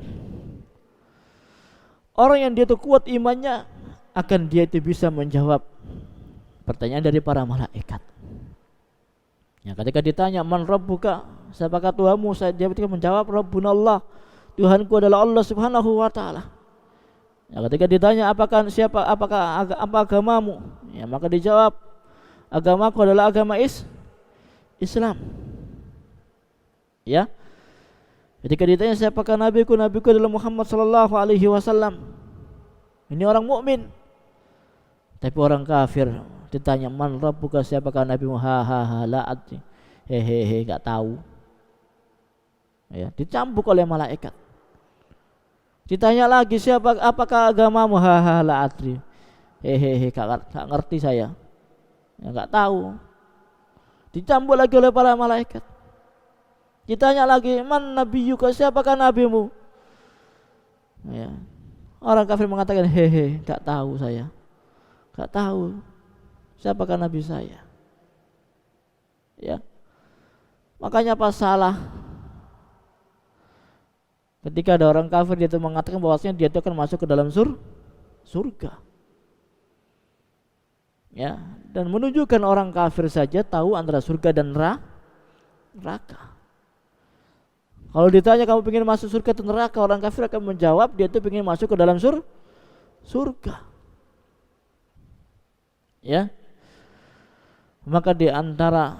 orang yang dia itu kuat imannya, akan dia itu bisa menjawab pertanyaan dari para malaikat. Ya, ketika ditanya man rabbuka, siapakah Tuhanmu, dia ketika menjawab Rabbunallah, Tuhanku adalah Allah Subhanahu wa taala. Ya, ketika ditanya apa agamamu, ya, maka dijawab agamaku adalah agama Islam. Ya. Ketika ditanya siapakah nabiku adalah Muhammad sallallahu alaihi wasallam. Ini orang mukmin. Tapi orang kafir ditanya man rabbuka, siapakah nabimu, la adri, hehehe, enggak tahu. Ya, dicambuk oleh malaikat. Ditanya lagi apakah agamamu, la adri, hehehe, enggak ngerti saya, ya, enggak tahu. Dicambuk lagi oleh para malaikat. Ditanya lagi man nabiyuka, siapakah nabimu, ya, Orang kafir mengatakan, hehe, gak tahu saya, gak tahu siapakah Nabi saya. Ya, makanya pas salah ketika ada orang kafir dia itu mengatakan bahwasanya dia itu akan masuk ke dalam surga. Ya, dan menunjukkan orang kafir saja tahu antara surga dan neraka. Kalau ditanya kamu ingin masuk surga atau neraka, orang kafir akan menjawab dia itu ingin masuk ke dalam surga. Ya. Maka di antara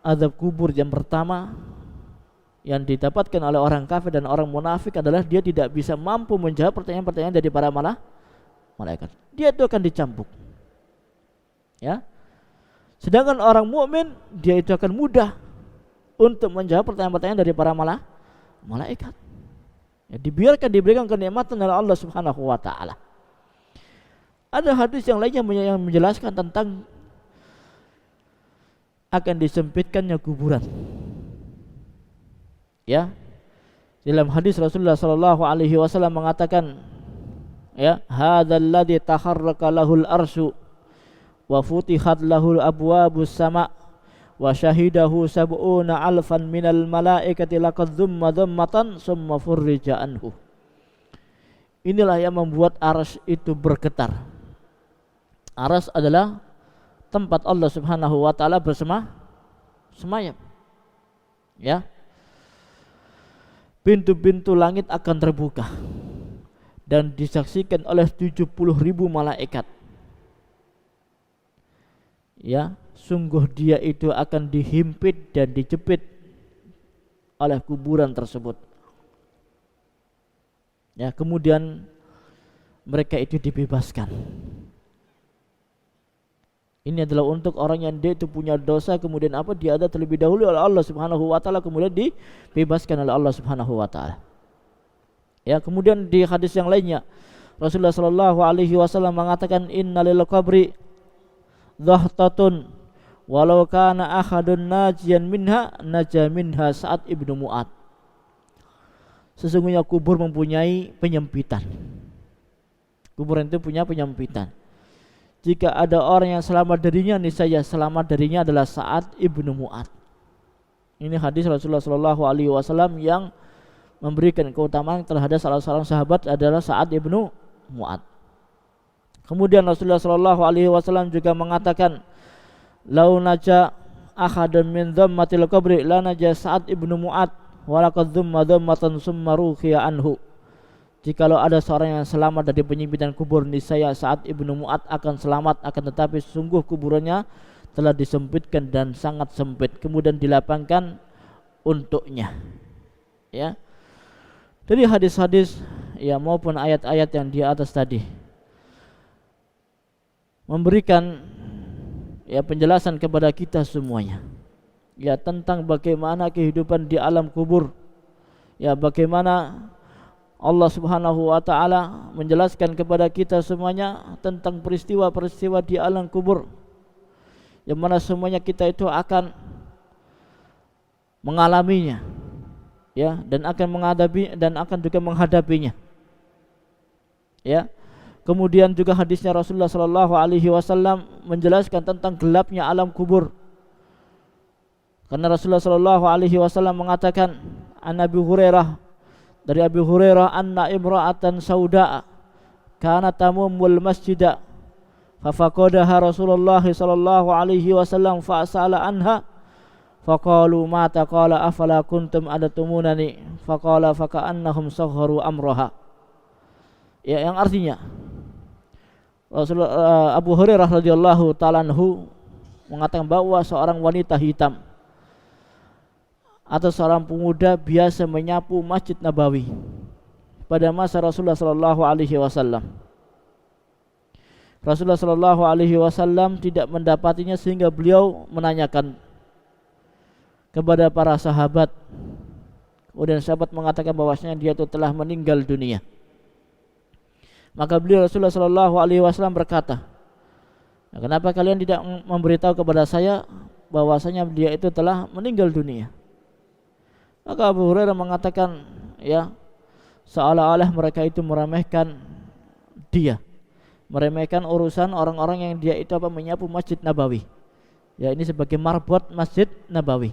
azab kubur yang pertama yang didapatkan oleh orang kafir dan orang munafik adalah dia tidak bisa mampu menjawab pertanyaan-pertanyaan dari para malaikat. Dia itu akan dicambuk. Ya. Sedangkan orang mukmin dia itu akan mudah untuk menjawab pertanyaan-pertanyaan dari para malaikat. Ya, diberikan kenikmatan oleh Allah Subhanahu wa taala. Ada hadis yang lainnya yang menjelaskan tentang akan disempitkannya kuburan. Ya. Dalam hadis Rasulullah sallallahu alaihi wasallam mengatakan, ya, hadzal ladzi taharraka lahul arsyu wa futihat lahul abwabus sama' wa syahidahu sab'una alfan minal malaikati laqad dhumma dhammatan summa furrija anhu. Inilah yang membuat arsy itu bergetar. Arsy adalah tempat Allah Subhanahu wa taala bersemayam. Ya. Pintu-pintu langit akan terbuka dan disaksikan oleh 70.000 malaikat. Ya, sungguh dia itu akan dihimpit dan dijepit oleh kuburan tersebut. Ya, kemudian mereka itu dibebaskan. Ini adalah untuk orang yang dia itu punya dosa, kemudian apa, dia ada terlebih dahulu oleh Allah Subhanahu wa taala, kemudian dibebaskan oleh Allah Subhanahu wa taala. Ya, kemudian di hadis yang lainnya Rasulullah sallallahu alaihi wasallam mengatakan, innalil qabri dhahtatun walau kana ahadun najian minha naja minha Sa'ad ibnu Mu'ad. Sesungguhnya kubur mempunyai penyempitan. Kuburan itu punya penyempitan. Jika ada orang yang selamat darinya, niscaya selamat darinya adalah Sa'ad ibnu Mu'ad. Ini hadis Rasulullah sallallahu alaihi wasallam yang memberikan keutamaan terhadap salah seorang sahabat adalah Sa'ad ibnu Mu'ad. Kemudian Rasulullah sallallahu alaihi wasallam juga mengatakan, lau naja ahadun min dhammatil qabri la naja Sa'ad ibnu Mu'ad wa laqad dhamma dhammatan summa ruhiya anhu. Jikalau ada seorang yang selamat dari penyempitan kubur, niscaya Sa'ad ibnu Mu'ad akan selamat, akan tetapi sungguh kuburannya telah disempitkan dan sangat sempit, kemudian dilapangkan untuknya. Ya. Dari hadis-hadis ya maupun ayat-ayat yang di atas tadi memberikan ya penjelasan kepada kita semuanya ya tentang bagaimana kehidupan di alam kubur, ya bagaimana Allah Subhanahu wa taala menjelaskan kepada kita semuanya tentang peristiwa-peristiwa di alam kubur, yang mana semuanya kita itu akan mengalaminya, ya, dan akan juga menghadapinya. Ya. Kemudian juga hadisnya Rasulullah sallallahu alaihi wasallam menjelaskan tentang gelapnya alam kubur. Karena Rasulullah sallallahu alaihi wasallam mengatakan, an Abi Hurairah, dari Abi Hurairah, anna imra'atan sauda'a kana tamumul masjida fa faqadaha Rasulullah sallallahu alaihi wasallam fa asala anha faqalu ma taqala afala kuntum adatumunani faqala fa ka'annahum sagharu amraha. Ya, yang artinya Rasulullah Abu Hurairah radhiyallahu ta'ala anhu mengatakan bahwa seorang wanita hitam atau seorang pemuda biasa menyapu Masjid Nabawi pada masa Rasulullah sallallahu alaihi wasallam. Rasulullah sallallahu alaihi wasallam tidak mendapatinya sehingga beliau menanyakan kepada para sahabat. Kemudian sahabat mengatakan bahwasanya dia itu telah meninggal dunia. Maka beliau Rasulullah sallallahu alaihi wasallam berkata, kenapa kalian tidak memberitahu kepada saya bahwasanya dia itu telah meninggal dunia? Maka Abu Hurairah mengatakan, ya, seolah-olah mereka itu meremehkan dia, meremehkan urusan orang-orang yang dia itu menyapu Masjid Nabawi. Ya, ini sebagai marbot Masjid Nabawi.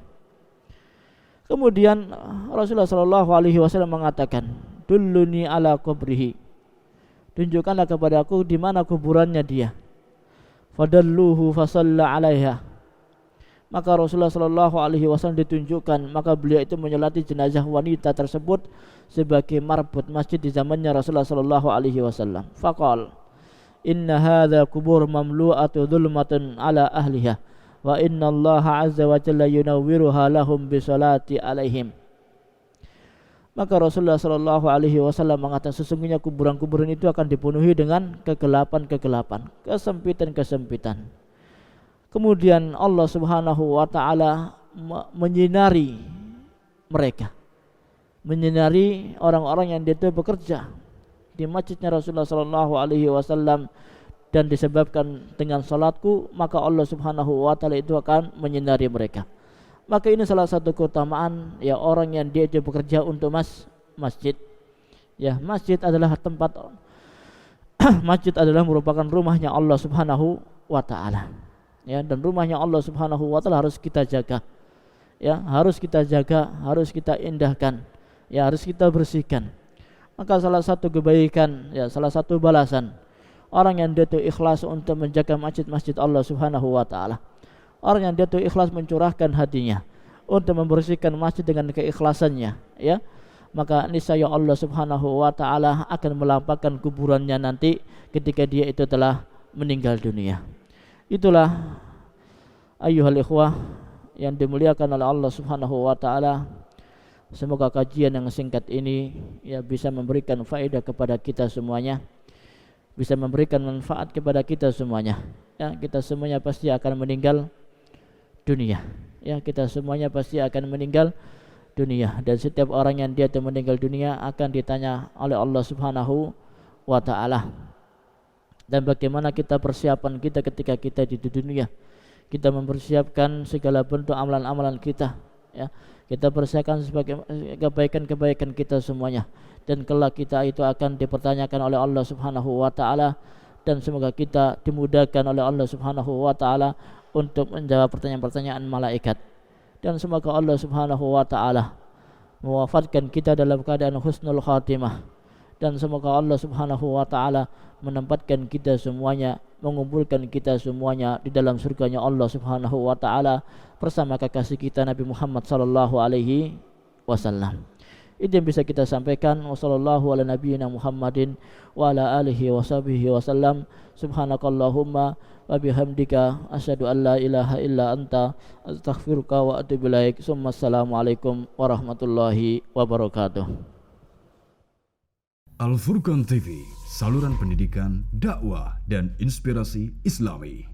Kemudian Rasulullah SAW mengatakan, "Dulluni ala qabrihi." Tunjukkanlah kepadaku di mana kuburannya dia. Fadalluhu fasalla 'alaiha. Maka Rasulullah SAW ditunjukkan, maka beliau itu menyolati jenazah wanita tersebut sebagai marbot masjid di zamannya Rasulullah SAW. Faqal, "Inna hadza kubur mamlu'atu dhulmatun ala ahliha, wa inna Allah azza wa jalla yunawwiruha lahum bisolati alaihim." Maka Rasulullah SAW mengatakan, sesungguhnya kuburan-kuburan itu akan dipenuhi dengan kegelapan-kegelapan, kesempitan-kesempitan. Kemudian Allah Subhanahu wa taala menyinari mereka, menyinari orang-orang yang dia itu bekerja di masjidnya Rasulullah SAW, dan disebabkan dengan salatku, maka Allah Subhanahu wa taala itu akan menyinari mereka. Maka ini salah satu keutamaan ya orang yang dia bekerja untuk masjid. Ya, masjid adalah tempat masjid adalah merupakan rumahnya Allah Subhanahu wa taala. Ya, dan rumahnya Allah Subhanahu wa taala harus kita jaga. Ya, harus kita jaga, harus kita indahkan. Ya, harus kita bersihkan. Maka salah satu kebaikan, ya salah satu balasan orang yang dia itu ikhlas untuk menjaga masjid-masjid Allah Subhanahu wa taala. Orang yang dia itu ikhlas mencurahkan hatinya untuk membersihkan masjid dengan keikhlasannya, ya. Maka niscaya Allah Subhanahu wa taala akan melampahkan kuburannya nanti ketika dia itu telah meninggal dunia. Itulah ayyuhal ikhwah yang dimuliakan oleh Allah Subhanahu wa taala. Semoga kajian yang singkat ini ya bisa memberikan faedah kepada kita semuanya, bisa memberikan manfaat kepada kita semuanya. Ya, kita semuanya pasti akan meninggal dunia. Ya, kita semuanya pasti akan meninggal dunia, dan setiap orang yang dia meninggal dunia akan ditanya oleh Allah Subhanahu wa taala. Dan bagaimana kita persiapan kita ketika kita di dunia? Kita mempersiapkan segala bentuk amalan-amalan kita, ya. Kita persiapkan sebagai kebaikan-kebaikan kita semuanya, dan kelak kita itu akan dipertanyakan oleh Allah Subhanahu wa taala, dan semoga kita dimudahkan oleh Allah Subhanahu wa taala untuk menjawab pertanyaan-pertanyaan malaikat. Dan semoga Allah Subhanahu wa taala mewafatkan kita dalam keadaan husnul khatimah, dan semoga Allah Subhanahu wa taala menempatkan kita semuanya, mengumpulkan kita semuanya di dalam surganya Allah Subhanahu wa taala bersama kekasih kita Nabi Muhammad sallallahu alaihi wasallam. Itu yang bisa kita sampaikan. Wassallallahu ala nabiyyina Muhammadin wa ala alihi washabihi wasallam. Subhanakallahumma wa bihamdika asyhadu an la ilaha illa anta astaghfiruka wa atubu ilaik. Assalamualaikum warahmatullahi wabarakatuh. Al Furqan TV, saluran pendidikan, dakwah dan inspirasi Islami.